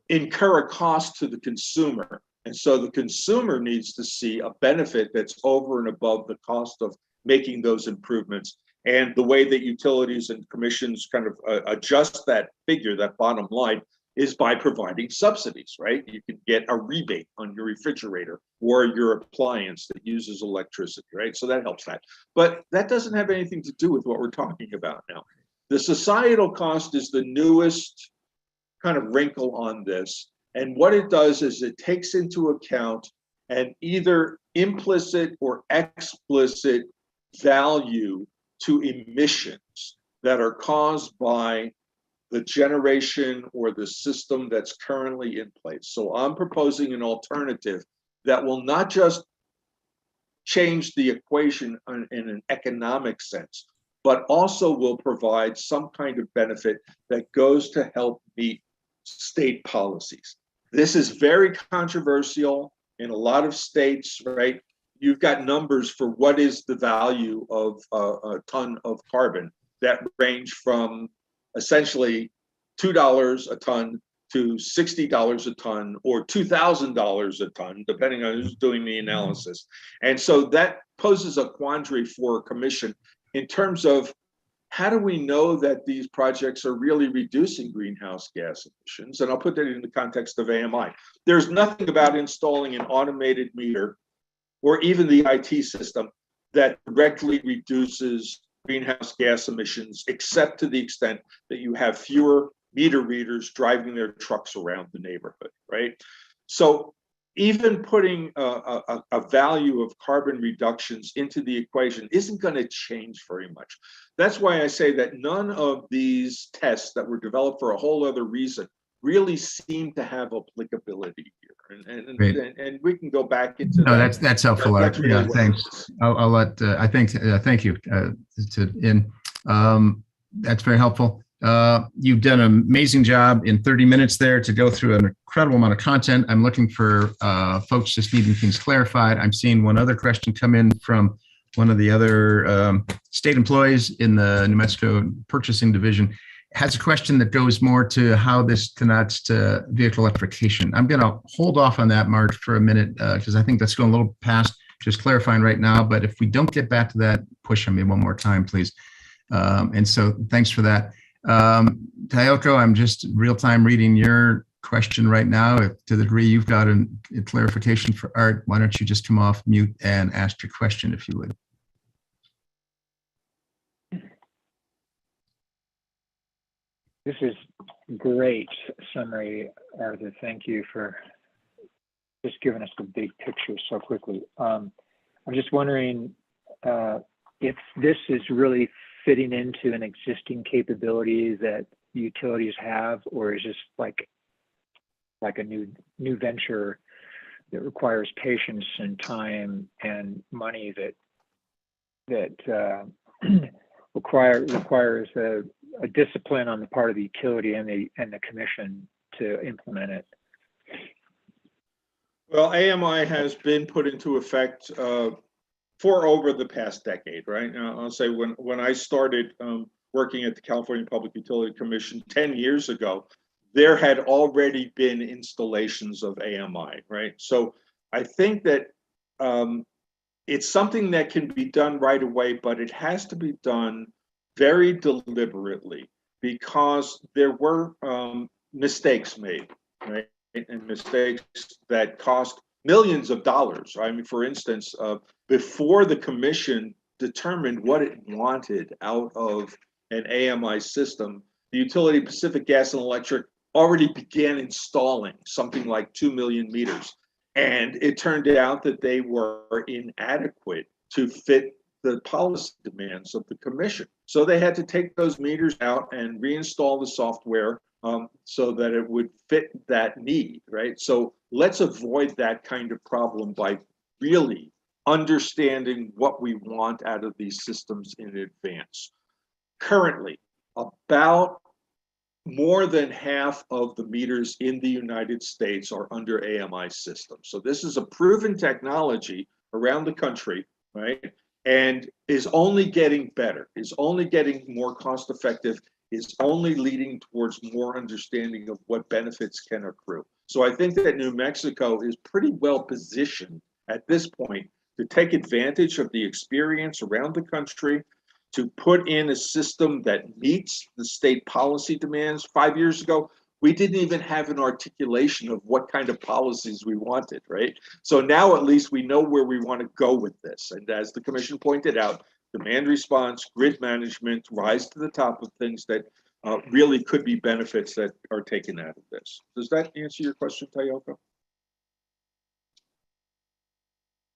incur a cost to the consumer. And so the consumer needs to see a benefit that's over and above the cost of making those improvements. And the way that utilities and commissions kind of adjust that figure, that bottom line, is by providing subsidies, right? You can get a rebate on your refrigerator or your appliance that uses electricity, right? So that helps that. But that doesn't have anything to do with what we're talking about now. The societal cost is the newest kind of wrinkle on this. And what it does is it takes into account an either implicit or explicit value to emissions that are caused by the generation or the system that's currently in place. So I'm proposing an alternative that will not just change the equation in an economic sense, but also will provide some kind of benefit that goes to help meet state policies. This is very controversial in a lot of states, right? You've got numbers for what is the value of a ton of carbon that range from essentially $2 a ton to $60 a ton or $2,000 a ton, depending on who's doing the analysis. And so that poses a quandary for a commission in terms of how do we know that these projects are really reducing greenhouse gas emissions? And I'll put that in the context of AMI. There's nothing about installing an automated meter or even the IT system that directly reduces greenhouse gas emissions, except to the extent that you have fewer meter readers driving their trucks around the neighborhood, right? So even putting a value of carbon reductions into the equation isn't going to change very much. That's why I say that none of these tests that were developed for a whole other reason really seem to have applicability here. And we can go back into that. That's helpful, Art. Really yeah, thanks. I'll let, thank you. That's very helpful. You've done an amazing job in 30 minutes there to go through an incredible amount of content. I'm looking for folks just needing things clarified. I'm seeing one other question come in from one of the other state employees in the New Mexico Purchasing Division. Has a question that goes more to how this connects to vehicle electrification. I'm going to hold off on that, Mark, for a minute, because I think that's going a little past just clarifying right now. But if we don't get back to that, push on me one more time, please. And so thanks for that. Tayoko, I'm just real-time reading your question right now. If to the degree you've got a clarification for Art, why don't you just come off mute and ask your question, if you would. This is great summary, Arthur. Thank you for just giving us the big picture so quickly. I'm just wondering if this is really fitting into an existing capability that utilities have, or is this like a new venture that requires patience and time and money that requires a discipline on the part of the utility and the commission to implement it? Well, AMI has been put into effect for over the past decade, right? Now, I'll say when I started working at the California Public Utility Commission 10 years ago, there had already been installations of AMI, right? So I think that it's something that can be done right away, but it has to be done very deliberately because there were mistakes made, right? And mistakes that cost millions of dollars. I mean, for instance, before the commission determined what it wanted out of an AMI system, the utility Pacific Gas and Electric already began installing something like 2 million meters. And it turned out that they were inadequate to fit the policy demands of the commission. So they had to take those meters out and reinstall the software so that it would fit that need, right? So let's avoid that kind of problem by really understanding what we want out of these systems in advance. Currently, about more than half of the meters in the United States are under AMI systems. So this is a proven technology around the country, right? And is only getting better, is only getting more cost effective, is only leading towards more understanding of what benefits can accrue. So I think that New Mexico is pretty well positioned at this point to take advantage of the experience around the country, to put in a system that meets the state policy demands. 5 years ago, we didn't even have an articulation of what kind of policies we wanted, right? So now at least we know where we want to go with this. And as the commission pointed out, demand response, grid management rise to the top of things that really could be benefits that are taken out of this. Does that answer your question, Tayoko?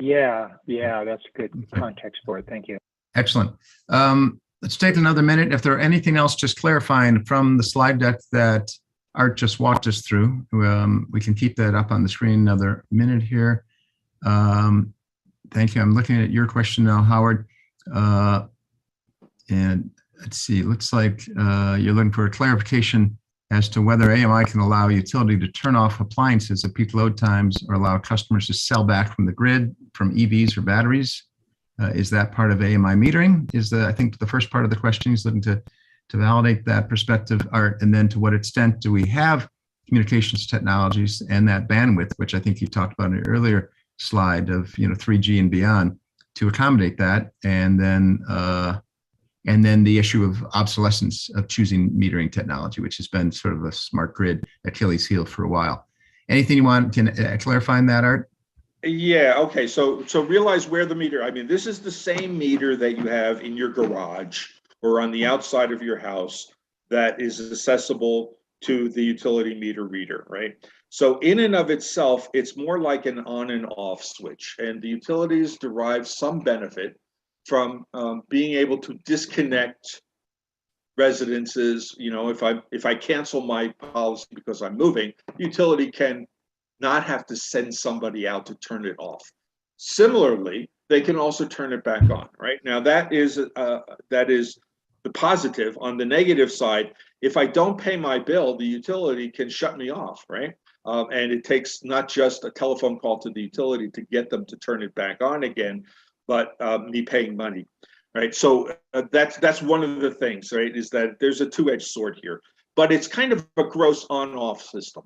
Yeah, that's good context for it. Thank you. Excellent. Let's take another minute. If there are anything else, just clarifying from the slide deck that Art just walked us through, we can keep that up on the screen another minute here. Thank you. I'm looking at your question now, Howard. And let's see, it looks like you're looking for a clarification as to whether AMI can allow utility to turn off appliances at peak load times or allow customers to sell back from the grid from EVs or batteries. Is that part of AMI metering? I think the first part of the question is looking to validate that perspective, Art, and then to what extent do we have communications technologies and that bandwidth, which I think you talked about in an earlier slide of 3G and beyond, to accommodate that, and then the issue of obsolescence of choosing metering technology, which has been sort of a smart grid Achilles heel for a while. Anything you want to clarify in that, Art? Yeah, okay, so realize where the meter, I mean, this is the same meter that you have in your garage or on the outside of your house that is accessible to the utility meter reader, right? So in and of itself, it's more like an on and off switch, and the utilities derive some benefit from being able to disconnect residences. If I cancel my policy because I'm moving, the utility can not have to send somebody out to turn it off. Similarly, they can also turn it back on, right? Now that is the positive. On the negative side, if I don't pay my bill, the utility can shut me off, right? And it takes not just a telephone call to the utility to get them to turn it back on again, but me paying money, right? So that's one of the things, right? Is that there's a two-edged sword here, but it's kind of a gross on-off system.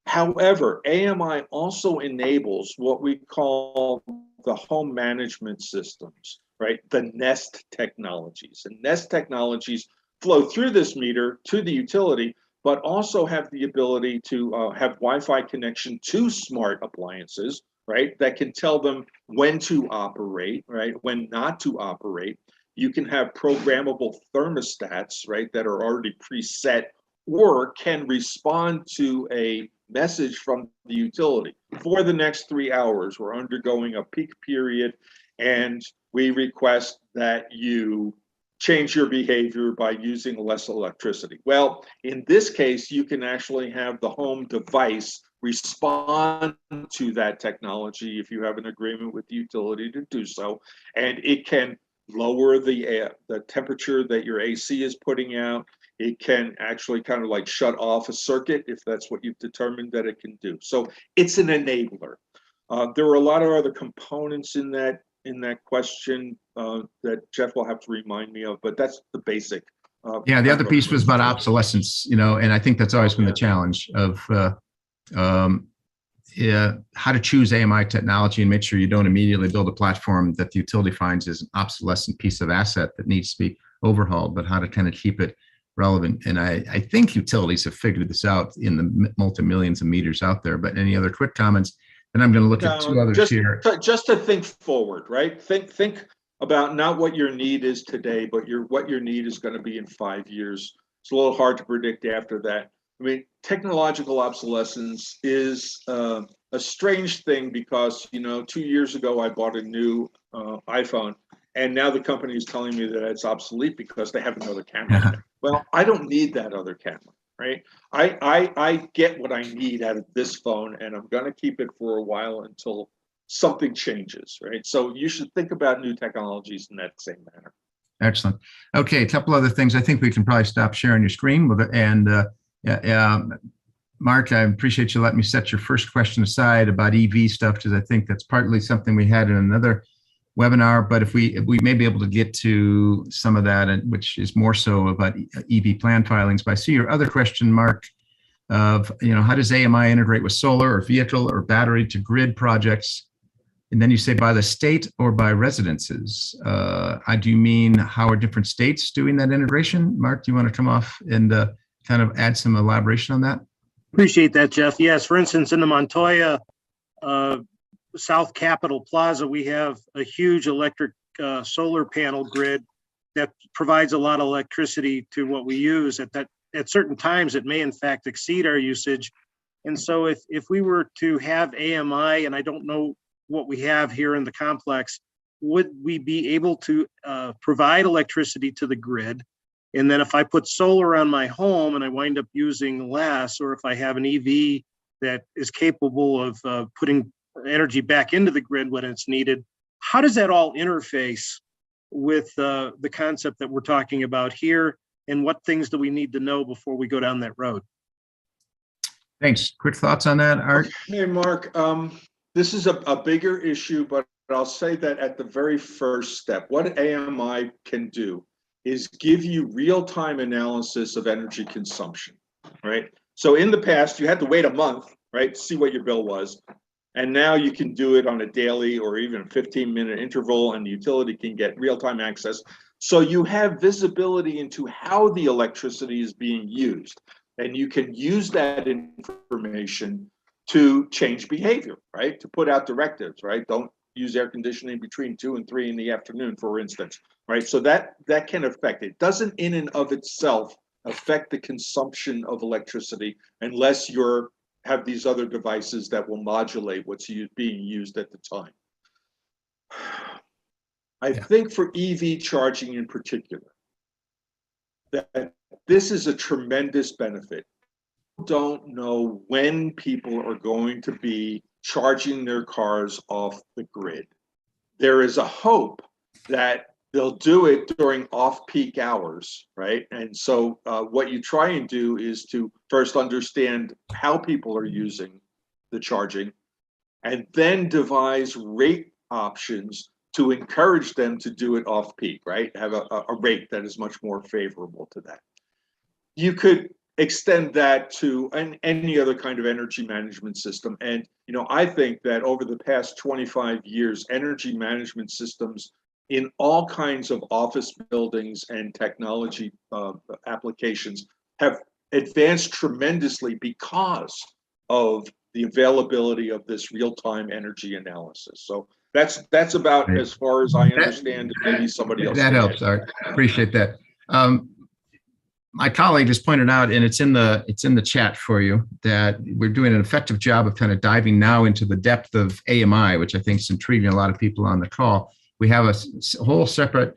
However, AMI also enables what we call the home management systems, right? The Nest technologies. And Nest technologies flow through this meter to the utility, but also have the ability to have Wi-Fi connection to smart appliances, right? That can tell them when to operate, right? When not to operate. You can have programmable thermostats, right? That are already preset or can respond to a message from the utility. For the next 3 hours, we're undergoing a peak period, and we request that you change your behavior by using less electricity. Well, in this case, you can actually have the home device respond to that technology if you have an agreement with the utility to do so, and it can lower the temperature that your AC is putting out. It can actually kind of like shut off a circuit if that's what you've determined that it can do. So it's an enabler. There are a lot of other components in that in that question that Jeff will have to remind me of, but that's the basic. Yeah, the other piece was about obsolescence, and I think that's always been the challenge of how to choose AMI technology and make sure you don't immediately build a platform that the utility finds is an obsolescent piece of asset that needs to be overhauled, but how to kind of keep it relevant. And I think utilities have figured this out in the multi-millions of meters out there. But any other quick comments? And I'm going to look at two others here. Just to think forward, right? Think about not what your need is today, but what your need is going to be in 5 years. It's a little hard to predict after that. I mean, technological obsolescence is a strange thing because, 2 years ago, I bought a new iPhone, and now the company is telling me that it's obsolete because they have another camera. Well, I don't need that other camera, right? I get what I need out of this phone, and I'm going to keep it for a while until something changes, right? So you should think about new technologies in that same manner. Excellent. Okay, a couple other things. I think we can probably stop sharing your screen with it. And Mark, I appreciate you letting me set your first question aside about EV stuff, because I think that's partly something we had in another webinar. But if we may be able to get to some of that, which is more so about EV plan filings. But I see your other question, Mark, of how does AMI integrate with solar or vehicle or battery to grid projects? And then you say by the state or by residences. Do you mean how are different states doing that integration? Mark, do you want to come off and kind of add some elaboration on that? Appreciate that, Jeff. Yes, for instance, in the Montoya South Capitol Plaza, we have a huge electric solar panel grid that provides a lot of electricity to what we use. At certain times, it may in fact exceed our usage. And so if we were to have AMI, and I don't know what we have here in the complex, would we be able to provide electricity to the grid? And then if I put solar on my home and I wind up using less, or if I have an EV that is capable of putting energy back into the grid when it's needed, how does that all interface with the concept that we're talking about here? And what things do we need to know before we go down that road? Thanks. Quick thoughts on that, Art? Hey, Mark. This is a bigger issue, but I'll say that at the very first step, what AMI can do is give you real-time analysis of energy consumption, right? So in the past, you had to wait a month, right, to see what your bill was. And now you can do it on a daily or even 15-minute interval, and the utility can get real-time access. So you have visibility into how the electricity is being used. And you can use that information to change behavior, right? To put out directives, right? Don't use air conditioning between 2 and 3 in the afternoon, for instance, right? So that can affect it. Doesn't in and of itself affect the consumption of electricity unless you have these other devices that will modulate what's being used at the time. I think for EV charging in particular, that this is a tremendous benefit. Don't know when people are going to be charging their cars off the grid. There is a hope that they'll do it during off-peak hours, right? And so what you try and do is to first understand how people are using the charging, and then devise rate options to encourage them to do it off-peak, right? Have a rate that is much more favorable to that. You could extend that to any other kind of energy management system. And, I think that over the past 25 years, energy management systems in all kinds of office buildings and technology applications have advanced tremendously because of the availability of this real-time energy analysis. So that's about as far as I understand it. Maybe somebody else. That helps, Art. Appreciate that. My colleague has pointed out, and it's in the chat for you, that we're doing an effective job of kind of diving now into the depth of AMI, which I think is intriguing a lot of people on the call. We have a whole separate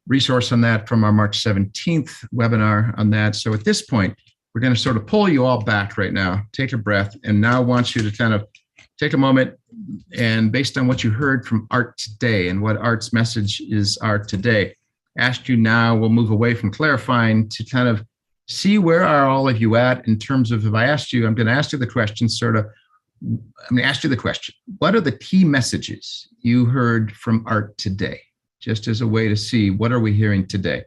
resource on that from our March 17th webinar on that. So at this point, we're going to sort of pull you all back right now, take a breath, and now want you to kind of take a moment, and based on what you heard from Art today and what Art's message is today, ask you now, we'll move away from clarifying to kind of see where are all of you at in terms of, if I asked you, I'm going to ask you the question sort of, I'm going to ask you the question. What are the key messages you heard from Art today? Just as a way to see what are we hearing today?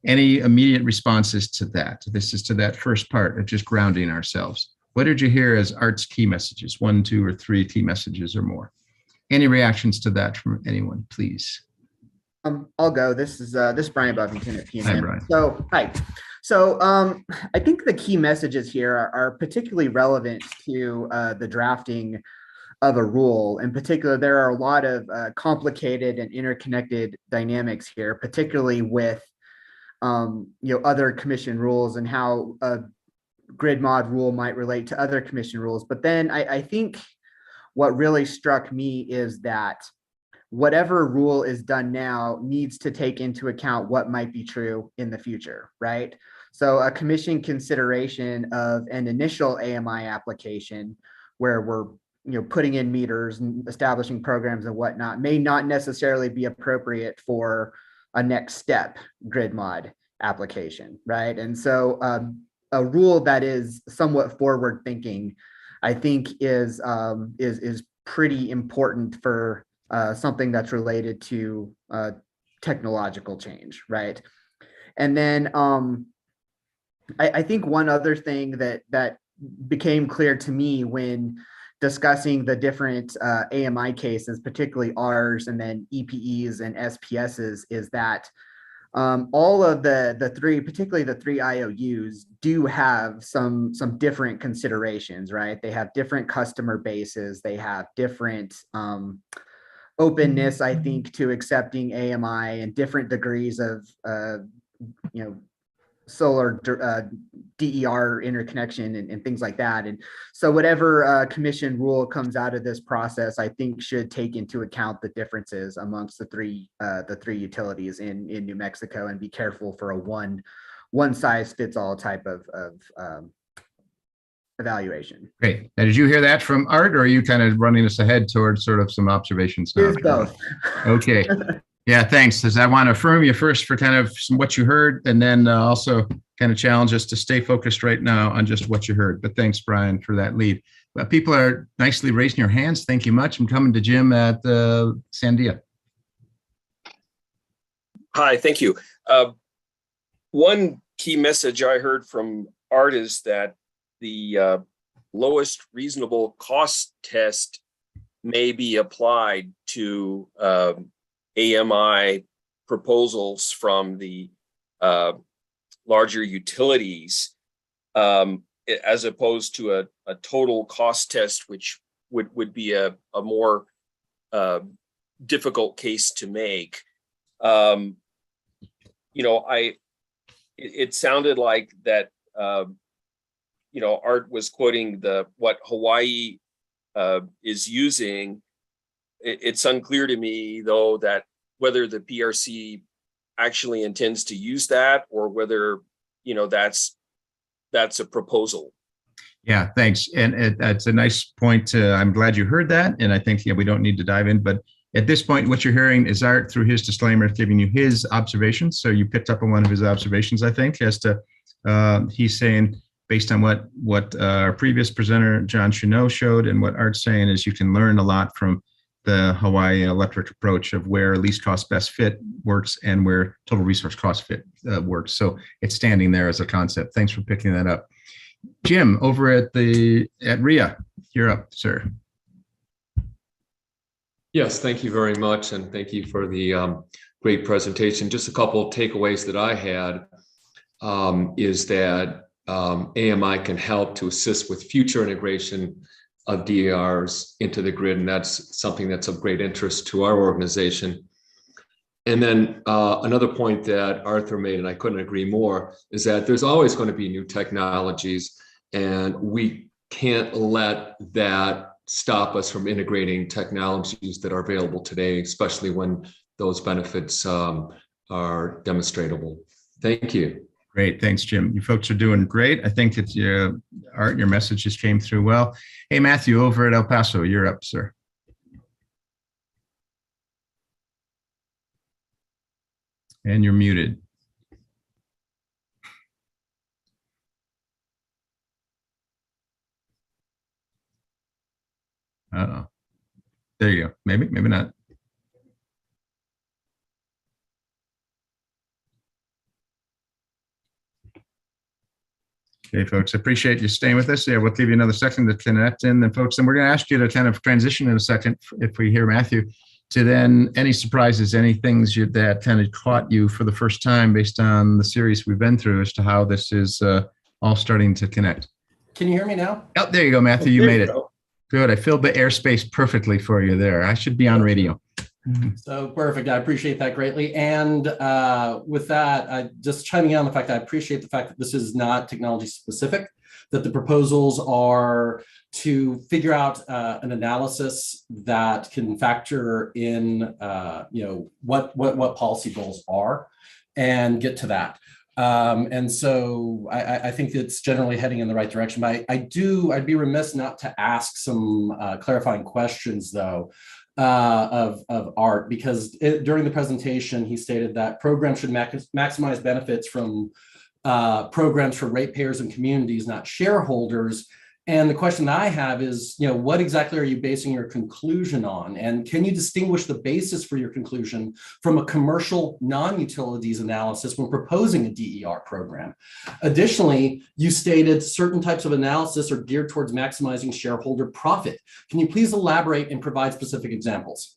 Any immediate responses to that? This is to that first part of just grounding ourselves. What did you hear as Art's key messages? 1, 2, or 3 key messages or more? Any reactions to that from anyone, please? I'll go. This is Brian Buffington at PNM. Hi, Brian. Hi. So I think the key messages here are particularly relevant to the drafting of a rule. In particular, there are a lot of complicated and interconnected dynamics here, particularly with other commission rules and how a grid mod rule might relate to other commission rules. But then I think what really struck me is that whatever rule is done now needs to take into account what might be true in the future, right? So a commission consideration of an initial AMI application where we're putting in meters and establishing programs and whatnot may not necessarily be appropriate for a next step grid mod application, right? And so a rule that is somewhat forward thinking, I think is pretty important for something that's related to technological change, right? And then I think one other thing that became clear to me when discussing the different AMI cases, particularly ours and then EPEs and SPSs, is that all of the three, particularly the 3 IOUs, do have some different considerations, right? They have different customer bases, they have different openness, I think, to accepting AMI and different degrees of solar DER interconnection and things like that. And so whatever commission rule comes out of this process, I think should take into account the differences amongst the three utilities in New Mexico and be careful for a one size fits all type of evaluation. Great. Now, did you hear that from Art, or are you kind of running us ahead towards sort of some observations now? It's both. Okay. Yeah, thanks. As I want to affirm you first for kind of what you heard, and then also kind of challenge us to stay focused right now on just what you heard. But thanks, Brian, for that lead. Well, people are nicely raising your hands. Thank you much. I'm coming to Jim at Sandia. Hi, thank you. One key message I heard from Art is that the lowest reasonable cost test may be applied to AMI proposals from the larger utilities, as opposed to a total cost test, which would be a more difficult case to make. It sounded like that. Art was quoting what Hawaii is using. It's unclear to me, though, that whether the PRC actually intends to use that or whether that's a proposal. Yeah, thanks. And it's a nice point. I'm glad you heard that. And I think we don't need to dive in. But at this point, what you're hearing is Art, through his disclaimer, giving you his observations. So you picked up on one of his observations, I think, as to he's saying, based on what our previous presenter, John Chenot, showed, and what Art's saying is you can learn a lot from the Hawaii electric approach of where least cost best fit works and where total resource cost fit works. So it's standing there as a concept. Thanks for picking that up. Jim, over at RIA, you're up, sir. Yes, thank you very much. And thank you for the great presentation. Just a couple of takeaways that I had is that AMI can help to assist with future integration of DERs into the grid, and that's something that's of great interest to our organization. And then another point that Arthur made, and I couldn't agree more, is that there's always going to be new technologies, and we can't let that stop us from integrating technologies that are available today, especially when those benefits are demonstrable. Thank you. Great. Thanks, Jim. You folks are doing great. I think it's Art, your messages came through well. Hey, Matthew, over at El Paso, you're up, sir. And you're muted. Uh-oh. There you go. Maybe not. Okay, folks, I appreciate you staying with us. Yeah, we'll give you another second to connect in. Then, folks, and we're going to ask you to kind of transition in a second, if we hear Matthew, to then any surprises, any things that kind of caught you for the first time based on the series we've been through as to how this is all starting to connect. Can you hear me now? Oh, there you go, Matthew. You There made you it. go. Good. I filled the airspace perfectly for you there. I should be on radio. So perfect. I appreciate that greatly. And with that, I just chiming in on the fact that I appreciate the fact that this is not technology specific, that the proposals are to figure out an analysis that can factor in, what policy goals are and get to that. And so I think it's generally heading in the right direction. But I'd be remiss not to ask some clarifying questions though. Of Art, because during the presentation, he stated that programs should maximize benefits from programs for ratepayers and communities, not shareholders. And the question that I have is, what exactly are you basing your conclusion on? And can you distinguish the basis for your conclusion from a commercial non-utilities analysis when proposing a DER program? Additionally, you stated certain types of analysis are geared towards maximizing shareholder profit. Can you please elaborate and provide specific examples?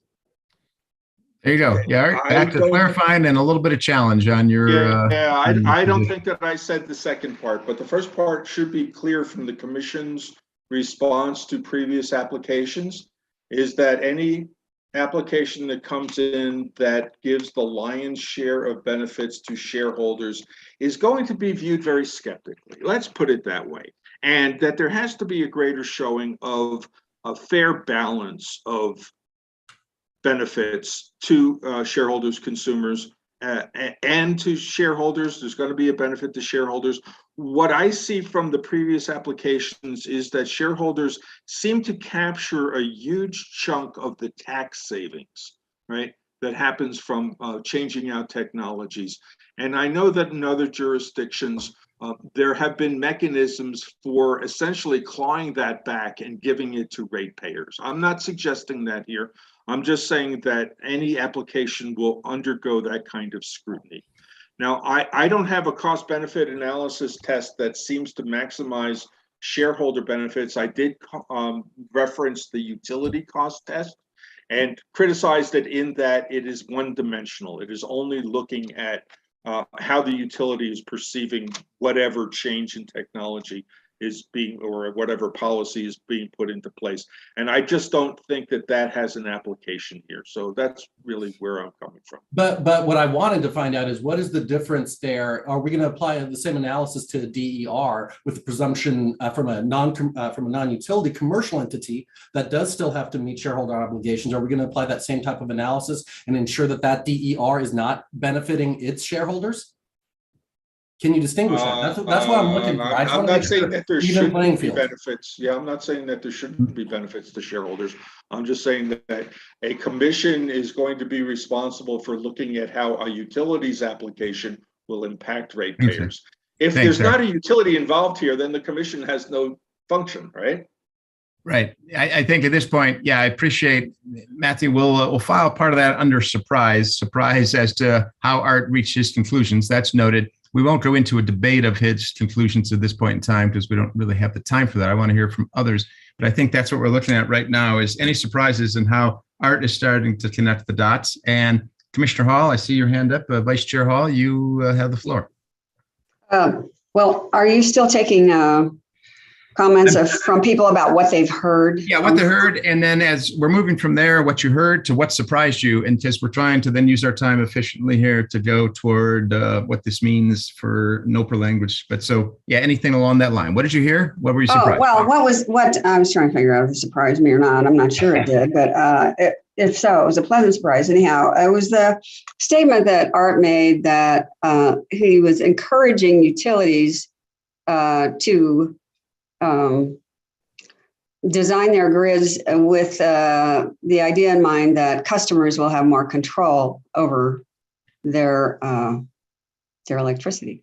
There you go. Yeah, Art, back to clarifying and a little bit of challenge on your. I don't think that I said the second part, but the first part should be clear from the commission's response to previous applications, is that any application that comes in that gives the lion's share of benefits to shareholders is going to be viewed very skeptically. Let's put it that way. And that there has to be a greater showing of a fair balance of benefits to shareholders, consumers, and to shareholders. There's going to be a benefit to shareholders. What I see from the previous applications is that shareholders seem to capture a huge chunk of the tax savings, right, that happens from changing out technologies. And I know that in other jurisdictions, there have been mechanisms for essentially clawing that back and giving it to ratepayers. I'm not suggesting that here. I'm just saying that any application will undergo that kind of scrutiny. Now, I don't have a cost benefit analysis test that seems to maximize shareholder benefits. I did reference the utility cost test and criticized it in that it is one-dimensional. It is only looking at how the utility is perceiving whatever change in technology is being, or whatever policy is being put into place. And I just don't think that that has an application here. So that's really where I'm coming from. But what I wanted to find out is, what is the difference there? Are we going to apply the same analysis to DER with the presumption from a non-utility commercial entity that does still have to meet shareholder obligations? Are we going to apply that same type of analysis and ensure that that DER is not benefiting its shareholders? Can you distinguish that? That's what I'm looking for. I'm not saying that there shouldn't be benefits. Yeah, I'm not saying that there shouldn't be benefits to shareholders. I'm just saying that a commission is going to be responsible for looking at how a utilities application will impact ratepayers. If there's not a utility involved here, then the commission has no function, right? Right. I think at this point, yeah, I appreciate, Matthew, we'll file part of that under surprise as to how Art reached his conclusions. That's noted. We won't go into a debate of his conclusions at this point in time because we don't really have the time for that. I want to hear from others. But I think that's what we're looking at right now, is any surprises in how Art is starting to connect the dots. And Commissioner Hall, I see your hand up. Vice Chair Hall, you have the floor. Well, are you still taking comments from people about what they've heard? Yeah, what they heard. And then as we're moving from there, what you heard to what surprised you, and because we're trying to then use our time efficiently here to go toward what this means for NOPR language. But so, yeah, anything along that line. What did you hear? What were you surprised? Well, what I was trying to figure out if it surprised me or not. I'm not sure it did, but if so, it was a pleasant surprise. Anyhow, it was the statement that Art made that he was encouraging utilities to design their grids with the idea in mind that customers will have more control over their electricity.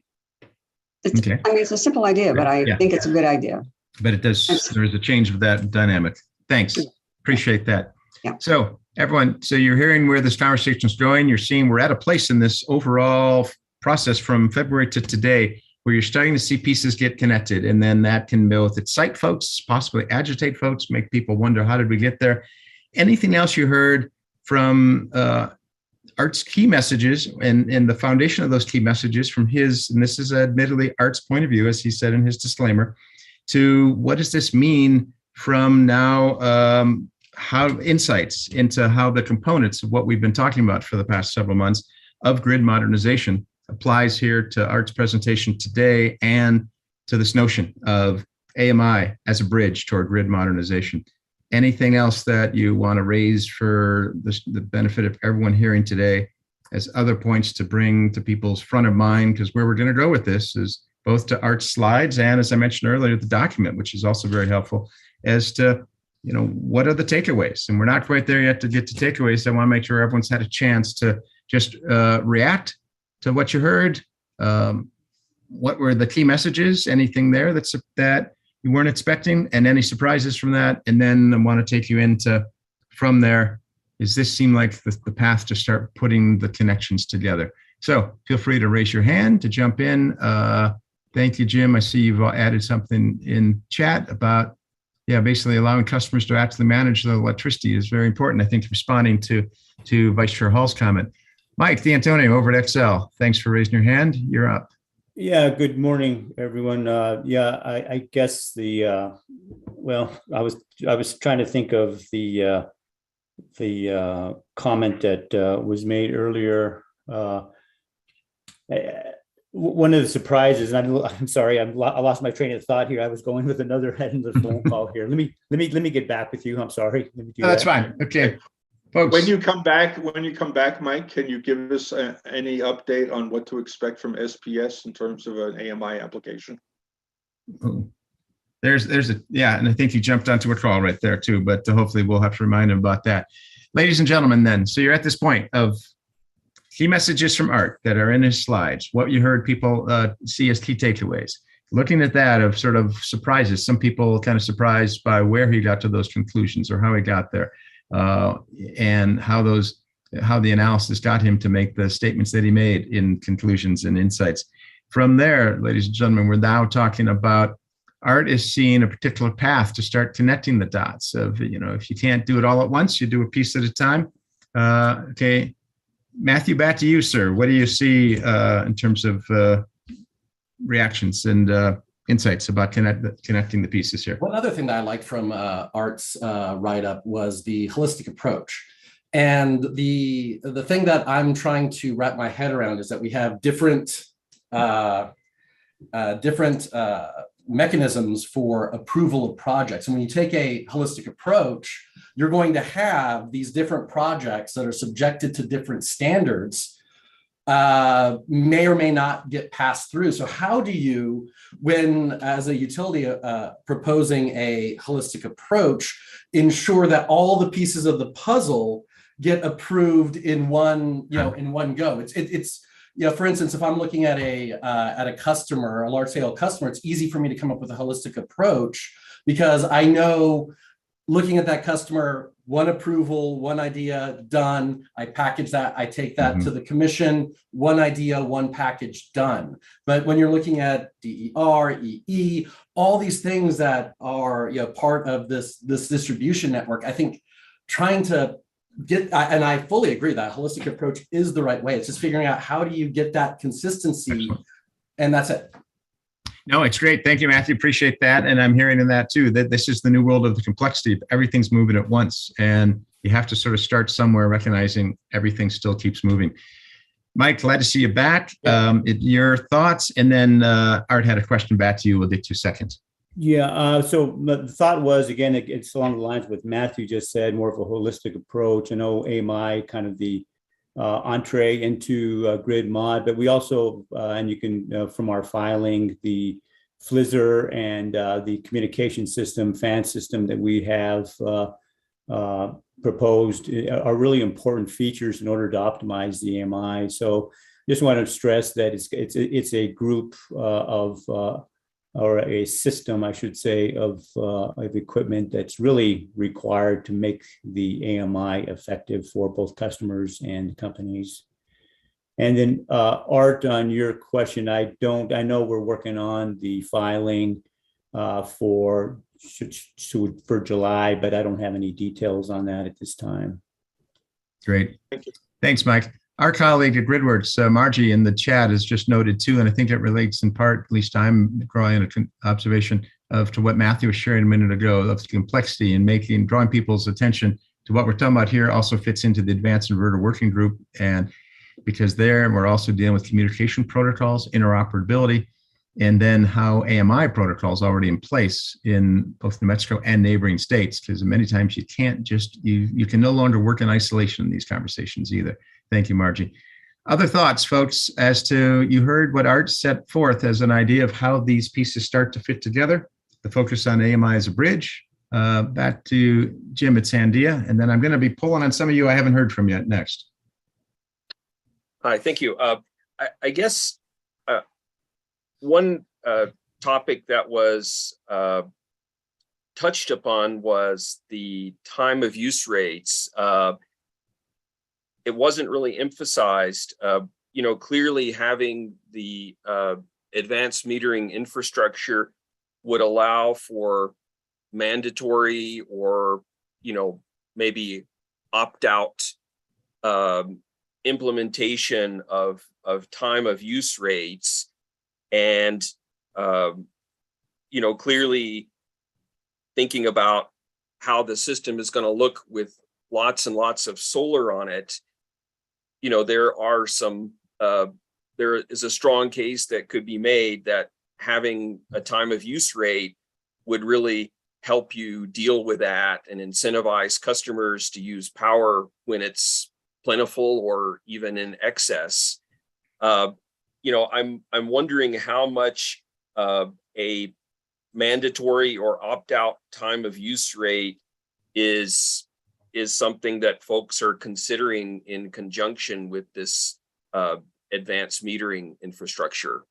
I mean, it's a simple idea, but I think it's a good idea. But it does. There is a change of that dynamic. Thanks. Appreciate that. Yeah. So everyone, so you're hearing where this conversation is going. You're seeing we're at a place in this overall process from February to today where you're starting to see pieces get connected. And then that can both excite folks, possibly agitate folks, make people wonder, how did we get there? Anything else you heard from Art's key messages and the foundation of those key messages from his, and this is admittedly Art's point of view, as he said in his disclaimer, to what does this mean from now, how insights into how the components of what we've been talking about for the past several months of grid modernization applies here to Art's presentation today and to this notion of AMI as a bridge toward grid modernization. Anything else that you want to raise for the benefit of everyone hearing today as other points to bring to people's front of mind? Because where we're going to go with this is both to Art's slides and, as I mentioned earlier, the document, which is also very helpful as to, you know, what are the takeaways? And we're not quite there yet to get to takeaways. I want to make sure everyone's had a chance to just react to what you heard. What were the key messages? Anything there that you weren't expecting, and any surprises from that? And then I want to take you into, from there, does this seem like the path to start putting the connections together? So feel free to raise your hand to jump in. Thank you, Jim. I see you've added something in chat about, yeah, basically allowing customers to actually manage the electricity is very important. I think responding to Vice Chair Hall's comment. Mike D'Antonio over at Excel, thanks for raising your hand. You're up. Yeah, good morning, everyone. Yeah, I guess well, I was trying to think of the comment that was made earlier. One of the surprises, and I'm sorry, I lost my train of thought here. I was going with another head in the phone call here. Let me get back with you. I'm sorry. Let me do That's that. fine. Okay. Folks. When you come back, Mike, can you give us any update on what to expect from SPS in terms of an AMI application? Oh, there's yeah, and I think you jumped onto a call right there too, but hopefully we'll have to remind him about that. Ladies and gentlemen, then, so you're at this point of key messages from Art that are in his slides, what you heard people see as key takeaways. Looking at that of sort of surprises, some people kind of surprised by where he got to those conclusions or how he got there. And how the analysis got him to make the statements that he made in conclusions and insights. From there, ladies and gentlemen, we're now talking about Art is seeing a particular path to start connecting the dots of, you know, if you can't do it all at once, you do a piece at a time. Okay, Matthew, back to you, sir. What do you see in terms of reactions and insights about connecting the pieces here? One other thing that I liked from Art's write-up was the holistic approach. And the thing that I'm trying to wrap my head around is that we have different mechanisms for approval of projects. And when you take a holistic approach, you're going to have these different projects that are subjected to different standards, may or may not get passed through. So how do you, when as a utility proposing a holistic approach, ensure that all the pieces of the puzzle get approved in one, in one go? It's for instance, if I'm looking at a customer, a large scale customer, it's easy for me to come up with a holistic approach because I know, looking at that customer, one approval, one idea, done. I package that, I take that to the commission, one idea, one package, done. But when you're looking at DER, EE, all these things that are part of this distribution network, I think trying to get, and I fully agree that holistic approach is the right way. It's just figuring out how do you get that consistency, and that's it. No, it's great. Thank you, Matthew. Appreciate that. And I'm hearing in that too, that this is the new world of the complexity. Everything's moving at once and you have to sort of start somewhere, recognizing everything still keeps moving. Mike, glad to see you back. Your thoughts, and then Art had a question back to you. We'll get 2 seconds. Yeah, so the thought was, again, it's along the lines of what Matthew just said, more of a holistic approach. I know AMI, kind of the entree into grid mod, but we also, and you can, from our filing, the FLIZR and the communication system, FAN system that we have proposed are really important features in order to optimize the AMI. So just want to stress that it's a group of or a system, I should say, of equipment that's really required to make the AMI effective for both customers and companies. And then Art, on your question, I know we're working on the filing for July, but I don't have any details on that at this time. Great. Thanks, Mike. Our colleague at GridWorks, Margie, in the chat has just noted too, and I think it relates in part, at least I'm drawing an observation to what Matthew was sharing a minute ago, of the complexity in drawing people's attention to what we're talking about here also fits into the Advanced Inverter Working Group. And because there, we're also dealing with communication protocols, interoperability, and then how AMI protocols already in place in both New Mexico and neighboring states, because many times you can't just, you can no longer work in isolation in these conversations either. Thank you, Margie. Other thoughts, folks, as to, you heard what Art set forth as an idea of how these pieces start to fit together, the focus on AMI as a bridge. Back to Jim at Sandia, and then I'm going to be pulling on some of you I haven't heard from yet next. Hi, thank you. I guess one topic that was touched upon was the time of use rates. It wasn't really emphasized. Clearly having the advanced metering infrastructure would allow for mandatory or, maybe opt-out implementation of time of use rates. And, clearly thinking about how the system is going to look with lots and lots of solar on it, there is a strong case that could be made that having a time of use rate would really help you deal with that and incentivize customers to use power when it's plentiful or even in excess. I'm wondering how much a mandatory or opt-out time of use rate is something that folks are considering in conjunction with this advanced metering infrastructure.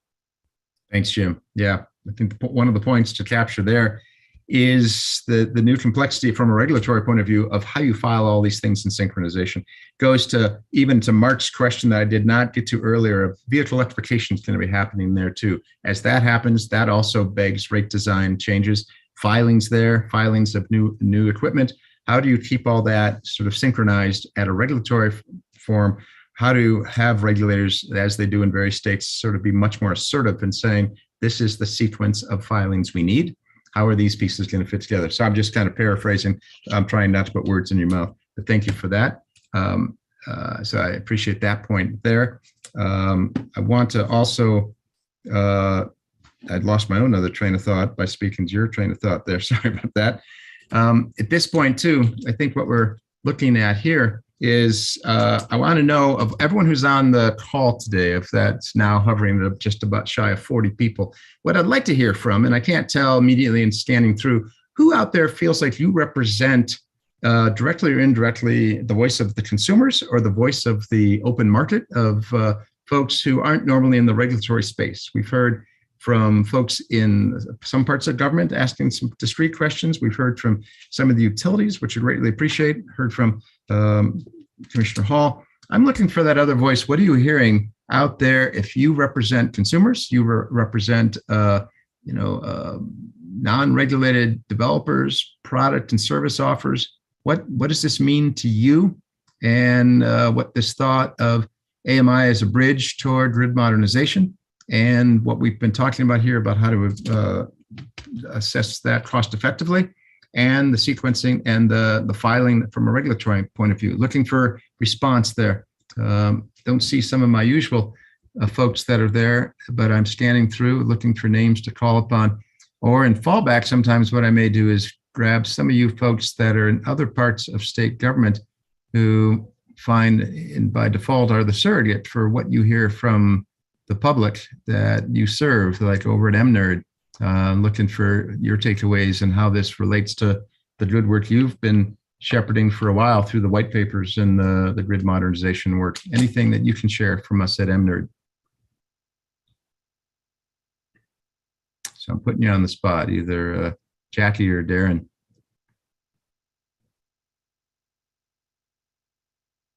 Thanks, Jim. Yeah, I think one of the points to capture there is the new complexity from a regulatory point of view of how you file all these things in synchronization. Goes to even to Mark's question that I did not get to earlier of vehicle electrification is going to be happening there too. As that happens, that also begs rate design changes, filings of new equipment. How do you keep all that sort of synchronized at a regulatory form? How to have regulators, as they do in various states, sort of be much more assertive in saying, this is the sequence of filings we need. How are these pieces going to fit together? So I'm just kind of paraphrasing. I'm trying not to put words in your mouth, but thank you for that. So I appreciate that point there. I want to also, I'd lost my own other train of thought by speaking to your train of thought there. Sorry about that. At this point too, I think what we're looking at here is I want to know of everyone who's on the call today, if that's now hovering at just about shy of 40 people, what I'd like to hear from, and I can't tell immediately in scanning through, who out there feels like you represent directly or indirectly the voice of the consumers or the voice of the open market of folks who aren't normally in the regulatory space. We've heard from folks in some parts of government asking some discrete questions. We've heard from some of the utilities, which we greatly appreciate, heard from Commissioner Hall. I'm looking for that other voice. What are you hearing out there? If you represent consumers, you represent non-regulated developers, product and service offers, what does this mean to you? And what this thought of AMI as a bridge toward grid modernization, and what we've been talking about here about how to assess that cost effectively, and the sequencing and the filing from a regulatory point of view. Looking for response there. Don't see some of my usual folks that are there, but I'm scanning through, looking for names to call upon. Or in fallback, sometimes what I may do is grab some of you folks that are in other parts of state government who find, and by default, are the surrogate for what you hear from the public that you serve, like over at MNerd, looking for your takeaways and how this relates to the good work you've been shepherding for a while through the white papers and the grid modernization work. Anything that you can share from us at MNerd. So I'm putting you on the spot, either Jackie or Darren.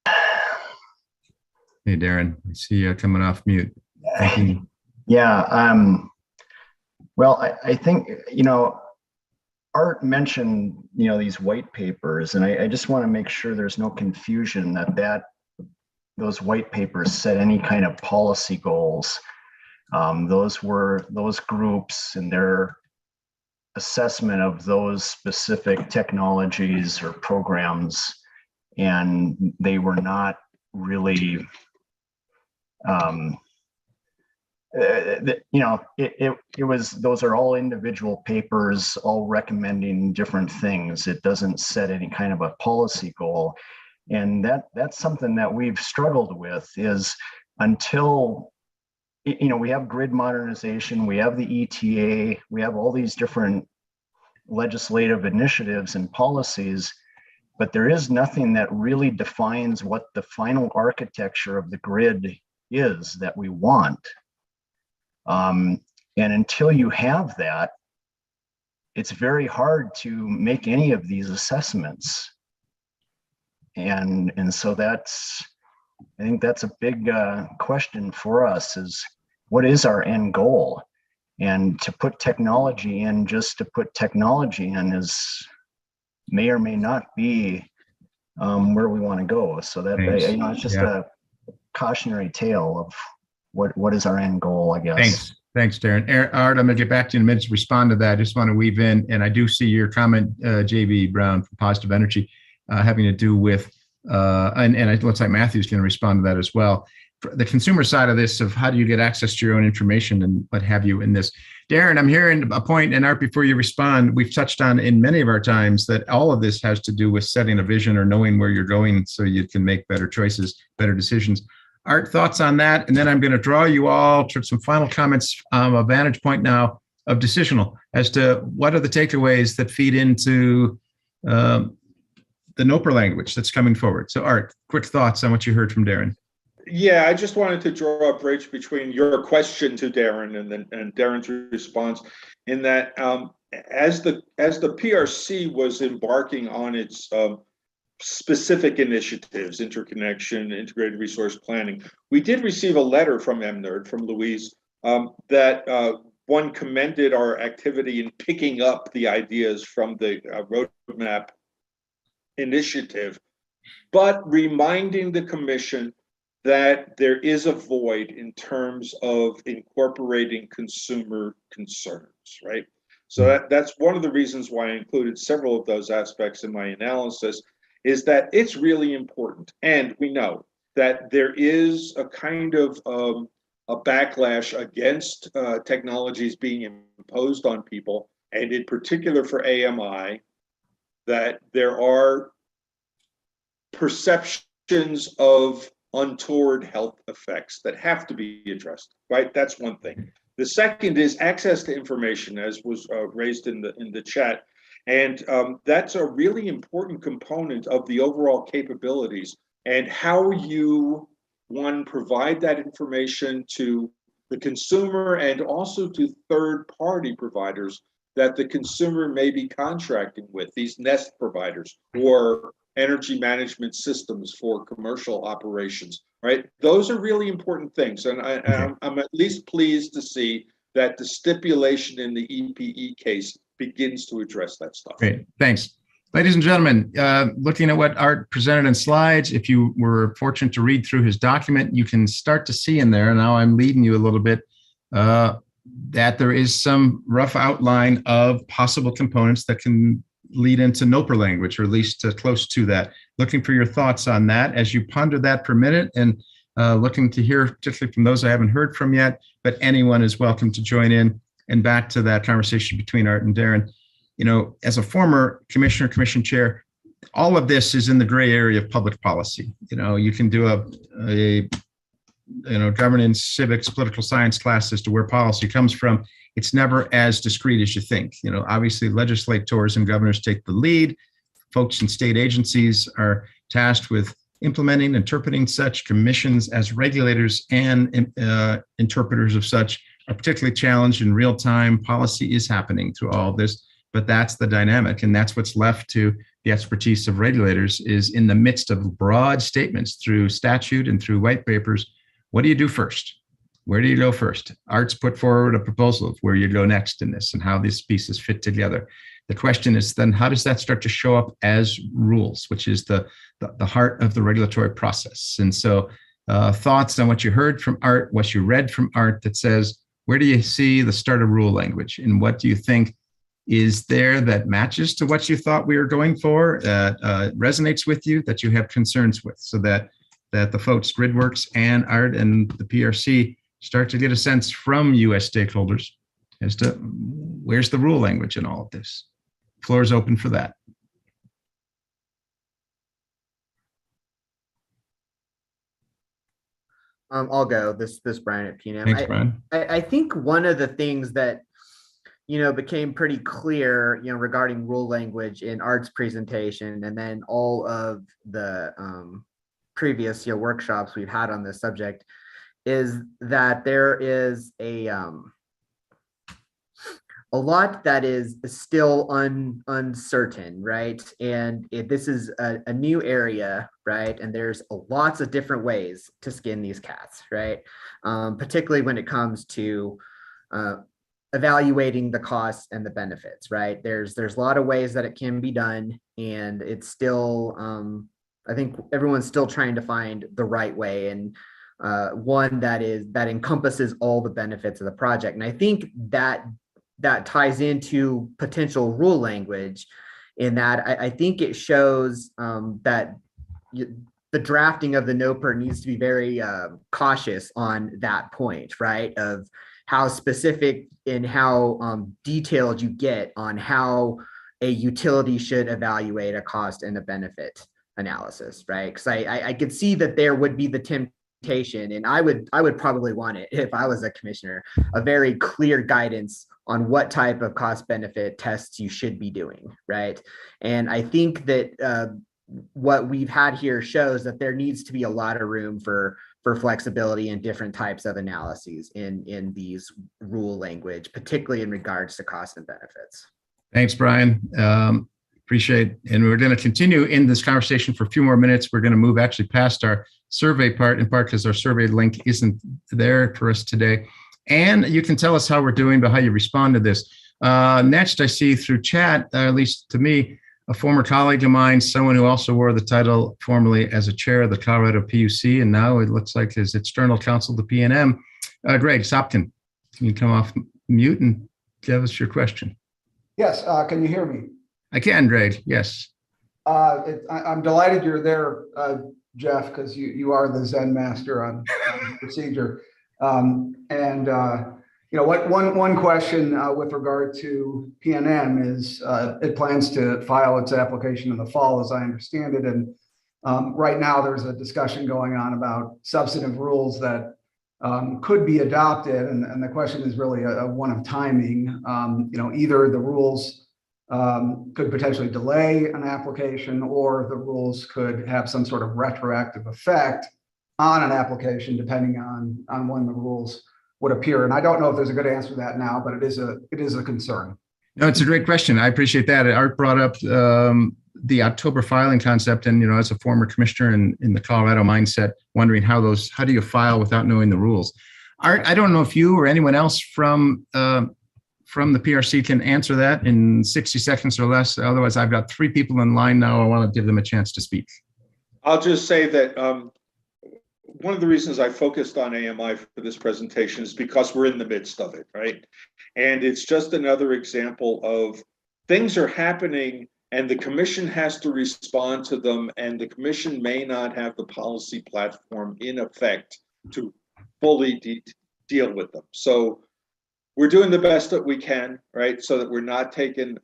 Hey, Darren, I see you coming off mute. Thinking. Yeah. Well, I think, Art mentioned, these white papers, and I just want to make sure there's no confusion that those white papers set any kind of policy goals. Those were those groups and their assessment of those specific technologies or programs, and they were not really it was, those are all individual papers, all recommending different things. It doesn't set any kind of a policy goal. And that's something that we've struggled with, is until, we have grid modernization, we have the ETA, we have all these different legislative initiatives and policies, but there is nothing that really defines what the final architecture of the grid is that we want. And until you have that, it's very hard to make any of these assessments. And so I think that's a big question for us, is what is our end goal? And to put technology in just to put technology in may or may not be where we want to go. So that, it's just a cautionary tale of what is our end goal, I guess. Thanks, Darren. Art, I'm going to get back to you in a minute to respond to that. I just want to weave in, and I do see your comment, JB Brown from Positive Energy, having to do with, and it looks like Matthew's going to respond to that as well. For the consumer side of this, of how do you get access to your own information and what have you in this. Darren, I'm hearing a point, and Art, before you respond, we've touched on in many of our times that all of this has to do with setting a vision or knowing where you're going so you can make better choices, better decisions. Art, thoughts on that? And then I'm going to draw you all to some final comments, a vantage point now of decisional as to what are the takeaways that feed into the NOPR language that's coming forward. So Art, quick thoughts on what you heard from Darren. Yeah, I just wanted to draw a bridge between your question to Darren and Darren's response, in that as the PRC was embarking on its specific initiatives, interconnection, integrated resource planning, we did receive a letter from MNERD, from Louise, that one commended our activity in picking up the ideas from the roadmap initiative, but reminding the commission that there is a void in terms of incorporating consumer concerns, right? So that's one of the reasons why I included several of those aspects in my analysis, is that it's really important. And we know that there is a kind of a backlash against technologies being imposed on people, and in particular for AMI, that there are perceptions of untoward health effects that have to be addressed, right? That's one thing. The second is access to information, as was raised in the chat. And that's a really important component of the overall capabilities, and how you, one, provide that information to the consumer and also to third-party providers that the consumer may be contracting with, these nest providers or energy management systems for commercial operations, right? Those are really important things. And I'm at least pleased to see that the stipulation in the EPE case begins to address that stuff. Great, thanks. Ladies and gentlemen, looking at what Art presented in slides, if you were fortunate to read through his document, you can start to see in there, now I'm leading you a little bit, that there is some rough outline of possible components that can lead into NOPR language, or at least close to that. Looking for your thoughts on that as you ponder that for a minute, and looking to hear particularly from those I haven't heard from yet, but anyone is welcome to join in. And back to that conversation between Art and Darren, as a former commissioner, commission chair, all of this is in the gray area of public policy. You can do a governance, civics, political science class as to where policy comes from. It's never as discrete as you think. Obviously legislators and governors take the lead. Folks in state agencies are tasked with implementing, interpreting such. Commissions as regulators and interpreters of such are particularly challenged in real time. Policy is happening through all of this, but that's the dynamic. And that's what's left to the expertise of regulators is in the midst of broad statements through statute and through white papers. What do you do first? Where do you go first? Art's put forward a proposal of where you go next in this and how these pieces fit together. The question is then, how does that start to show up as rules, which is the heart of the regulatory process? And so thoughts on what you heard from Art, what you read from Art that says, where do you see the start of rule language? And what do you think is there that matches to what you thought we were going for, that resonates with you, that you have concerns with, so that the folks, GridWorks and Art and the PRC start to get a sense from US stakeholders as to where's the rule language in all of this. Floor is open for that. I'll go. This Brian at PNM. Thanks, Brian. I think one of the things that became pretty clear, regarding rule language in Art's presentation, and then all of the previous workshops we've had on this subject, is that there is a lot that is still uncertain, right? And this is a new area, right? And there's lots of different ways to skin these cats, right? Particularly when it comes to evaluating the costs and the benefits, right? There's a lot of ways that it can be done, and it's still, I think everyone's still trying to find the right way, and one that encompasses all the benefits of the project. And I think that ties into potential rule language, in that I think it shows that the drafting of the NOPR needs to be very cautious on that point, right? Of how specific and how detailed you get on how a utility should evaluate a cost and a benefit analysis, right? Because I could see that there would be the temptation, and I would probably want it if I was a commissioner, a very clear guidance on what type of cost benefit tests you should be doing, right? And I think that what we've had here shows that there needs to be a lot of room for flexibility and different types of analyses in these rule language, particularly in regards to cost and benefits. Thanks, Brian. Appreciate it. And we're going to continue in this conversation for a few more minutes. We're going to move actually past our survey part, in part because our survey link isn't there for us today. And you can tell us how we're doing, but how you respond to this. Next, I see through chat, at least to me, a former colleague of mine, someone who also wore the title formerly as a chair of the Colorado PUC, and now it looks like his external counsel to PNM, Greg Sopkin. Can you come off mute and give us your question? Yes, can you hear me? I can, Greg, yes. I'm delighted you're there, Jeff, because you are the Zen master on procedure. One question with regard to PNM is it plans to file its application in the fall, as I understand it. And right now there's a discussion going on about substantive rules that could be adopted. And the question is really one of timing. Either the rules could potentially delay an application, or the rules could have some sort of retroactive effect on an application, depending on when the rules would appear. And I don't know if there's a good answer to that now, but it is a concern. No, it's a great question. I appreciate that. Art brought up the October filing concept, and as a former commissioner in the Colorado mindset, wondering how do you file without knowing the rules? Art, I don't know if you or anyone else from the PRC can answer that in 60 seconds or less. Otherwise, I've got 3 people in line now. I want to give them a chance to speak. I'll just say that one of the reasons I focused on AMI for this presentation is because we're in the midst of it, right? And it's just another example of things are happening and the commission has to respond to them, and the commission may not have the policy platform in effect to fully deal with them. So we're doing the best that we can, right? So that we're not taken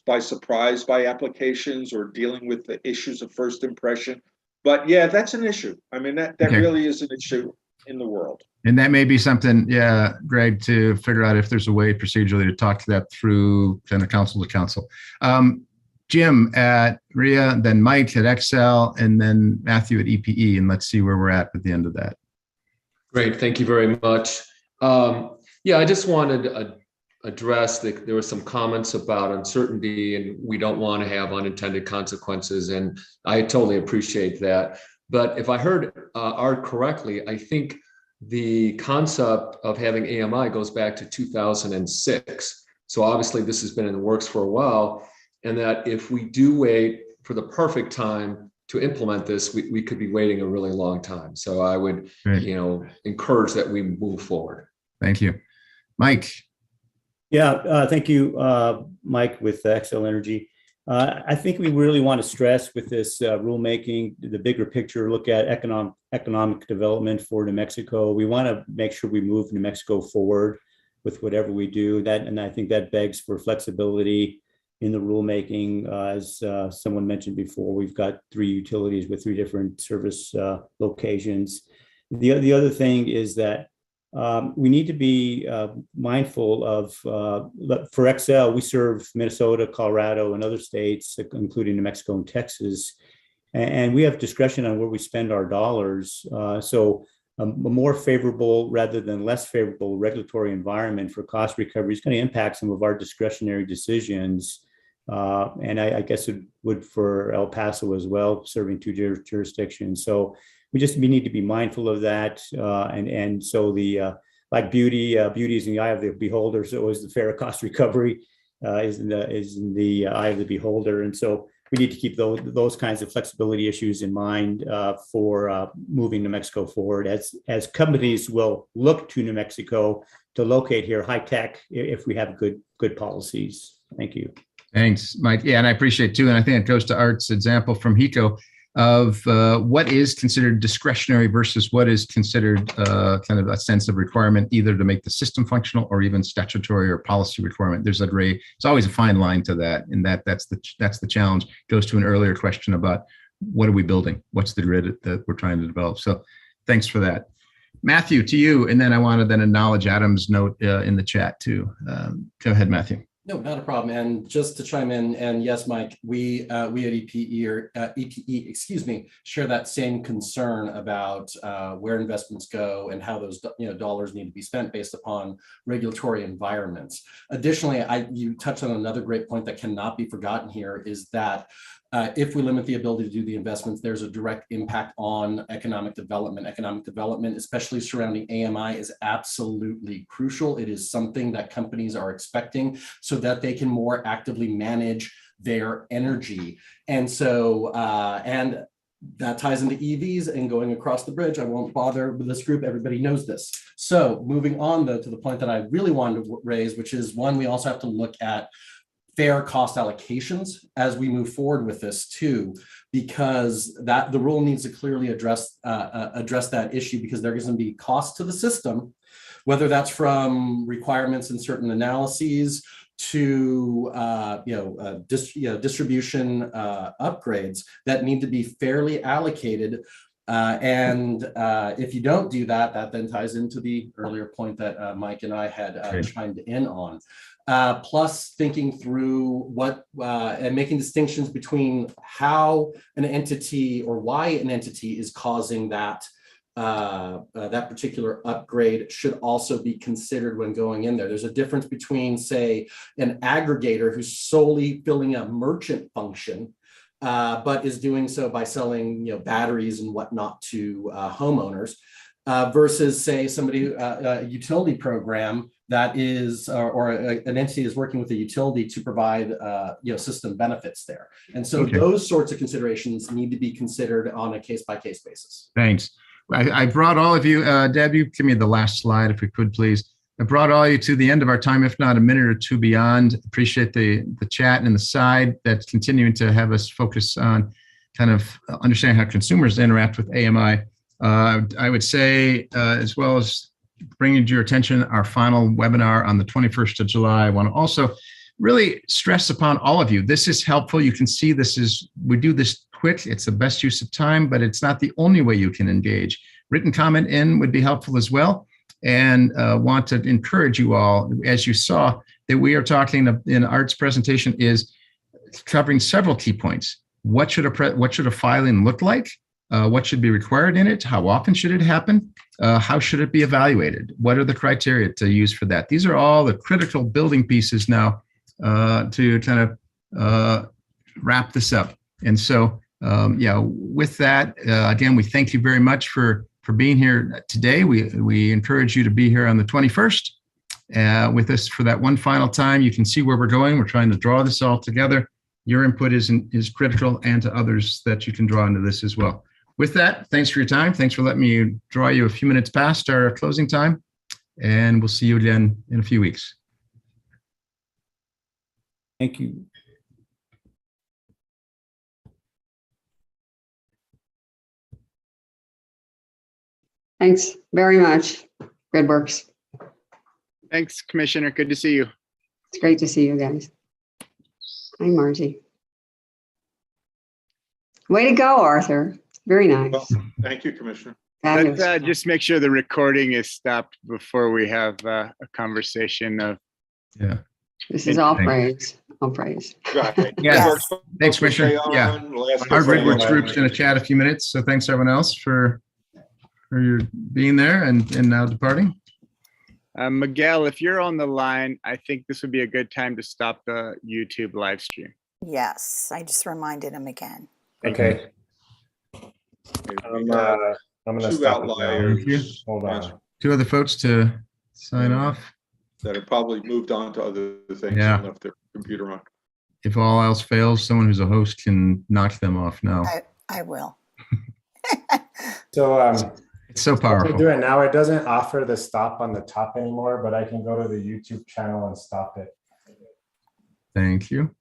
by surprise by applications or dealing with the issues of first impression. But yeah, that's an issue. I mean, that Okay. really is an issue in the world. And that may be something, Greg, to figure out if there's a way procedurally to talk to that through kind of council to council. Jim at RIA, then Mike at Excel, and then Matthew at EPE, and let's see where we're at the end of that. Great, thank you very much. Yeah, I just wanted to address that there were some comments about uncertainty and we don't want to have unintended consequences. And I totally appreciate that. But if I heard Art correctly, I think the concept of having AMI goes back to 2006. So obviously this has been in the works for a while. And that if we do wait for the perfect time to implement this, we could be waiting a really long time. So I would, encourage that we move forward. Thank you. Mike. Yeah, thank you, Mike with Xcel Energy. I think we really want to stress with this rulemaking, the bigger picture, look at economic development for New Mexico. We want to make sure we move New Mexico forward with whatever we do. And I think that begs for flexibility in the rulemaking. As someone mentioned before, we've got 3 utilities with 3 different service locations. The other thing is that we need to be mindful of, for Xcel, we serve Minnesota, Colorado, and other states, including New Mexico and Texas, and we have discretion on where we spend our dollars. So a more favorable rather than less favorable regulatory environment for cost recovery is going to impact some of our discretionary decisions. And I guess it would for El Paso as well, serving 2 jurisdictions. So we need to be mindful of that. And so the like beauty is in the eye of the beholder. So is the fair cost recovery is in the eye of the beholder. And so we need to keep those kinds of flexibility issues in mind for moving New Mexico forward as companies will look to New Mexico to locate here high tech if we have good policies. Thank you. Thanks, Mike. Yeah, and I appreciate too. And I think it goes to Art's example from HECO of what is considered discretionary versus what is considered kind of a sense of requirement, either to make the system functional or even statutory or policy requirement. There's a gray, it's always a fine line to that. And that's the challenge. Goes to an earlier question about what are we building? What's the grid that we're trying to develop? So thanks for that. Matthew, to you. And then I want to then acknowledge Adam's note in the chat too. Go ahead, Matthew. No, not a problem. And just to chime in, and yes, Mike, we at EPE, share that same concern about where investments go and how those dollars need to be spent based upon regulatory environments. Additionally, you touched on another great point that cannot be forgotten here is that if we limit the ability to do the investments, there's a direct impact on economic development. Economic development, especially surrounding AMI, is absolutely crucial. It is something that companies are expecting so that they can more actively manage their energy. And so, and that ties into EVs and going across the bridge. I won't bother with this group. Everybody knows this. So moving on though to the point that I really wanted to raise, which is one, we also have to look at fair cost allocations as we move forward with this too, because that the rule needs to clearly address that issue, because there is going to be cost to the system, whether that's from requirements in certain analyses to distribution upgrades that need to be fairly allocated. And if you don't do that, that then ties into the earlier point that Mike and I had chimed in on. Plus thinking through what and making distinctions between how an entity or why an entity is causing that that particular upgrade should also be considered when going in there. There's a difference between, say, an aggregator who's solely filling a merchant function, but is doing so by selling batteries and whatnot to homeowners, versus, say, somebody a utility program that is, or an entity is working with a utility to provide, system benefits there. And so those sorts of considerations need to be considered on a case-by-case basis. Thanks. I brought all of you, Deb, you give me the last slide if we could, please. I brought all of you to the end of our time, if not a minute or two beyond. Appreciate the chat and the side that's continuing to have us focus on kind of understanding how consumers interact with AMI. I would say, as well as bringing to your attention our final webinar on the 21st of July. I want to also really stress upon all of you. This is helpful. You can see we do this quick. It's the best use of time, but it's not the only way you can engage. Written comment in would be helpful as well. And want to encourage you all, as you saw, that we are talking in Art's presentation is covering several key points. What should a filing look like? What should be required in it? How often should it happen? How should it be evaluated? What are the criteria to use for that? These are all the critical building pieces now to kind of wrap this up. And so, yeah, with that, again, we thank you very much for being here today. We encourage you to be here on the 21st with us for that one final time. You can see where we're going. We're trying to draw this all together. Your input is critical, and to others that you can draw into this as well. With that, thanks for your time. Thanks for letting me draw you a few minutes past our closing time, and we'll see you again in a few weeks. Thank you. Thanks very much. Good works. Thanks, Commissioner. Good to see you. It's great to see you guys. Hi, Margie. Way to go, Arthur. Very nice. Well, thank you, Commissioner. Let's just make sure the recording is stopped before we have a conversation of. Yeah. This is all praise. All praise. Right. Yeah. Thanks, Commissioner. Yeah. Last Our question. Gridworks group's going to chat a few minutes. So thanks everyone else for your being there and now departing. Miguel, if you're on the line, I think this would be a good time to stop the YouTube live stream. Yes, I just reminded him again. Okay. I'm gonna Two stop it now. outliers. Hold on. Two other folks to sign off. That have probably moved on to other things Yeah. and left their computer on. If all else fails, someone who's a host can knock them off now. I will. So It's so I powerful. do it now. It doesn't offer the stop on the top anymore, but I can go to the YouTube channel and stop it. Thank you.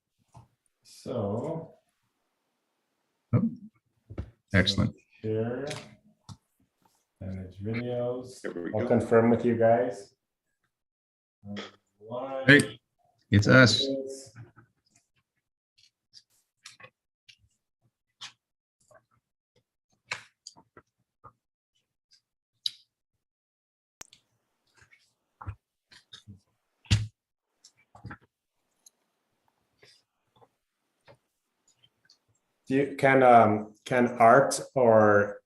So Oh, excellent. here, manage videos. There we I'll go. confirm with you guys. Hey, it's us. Can Art or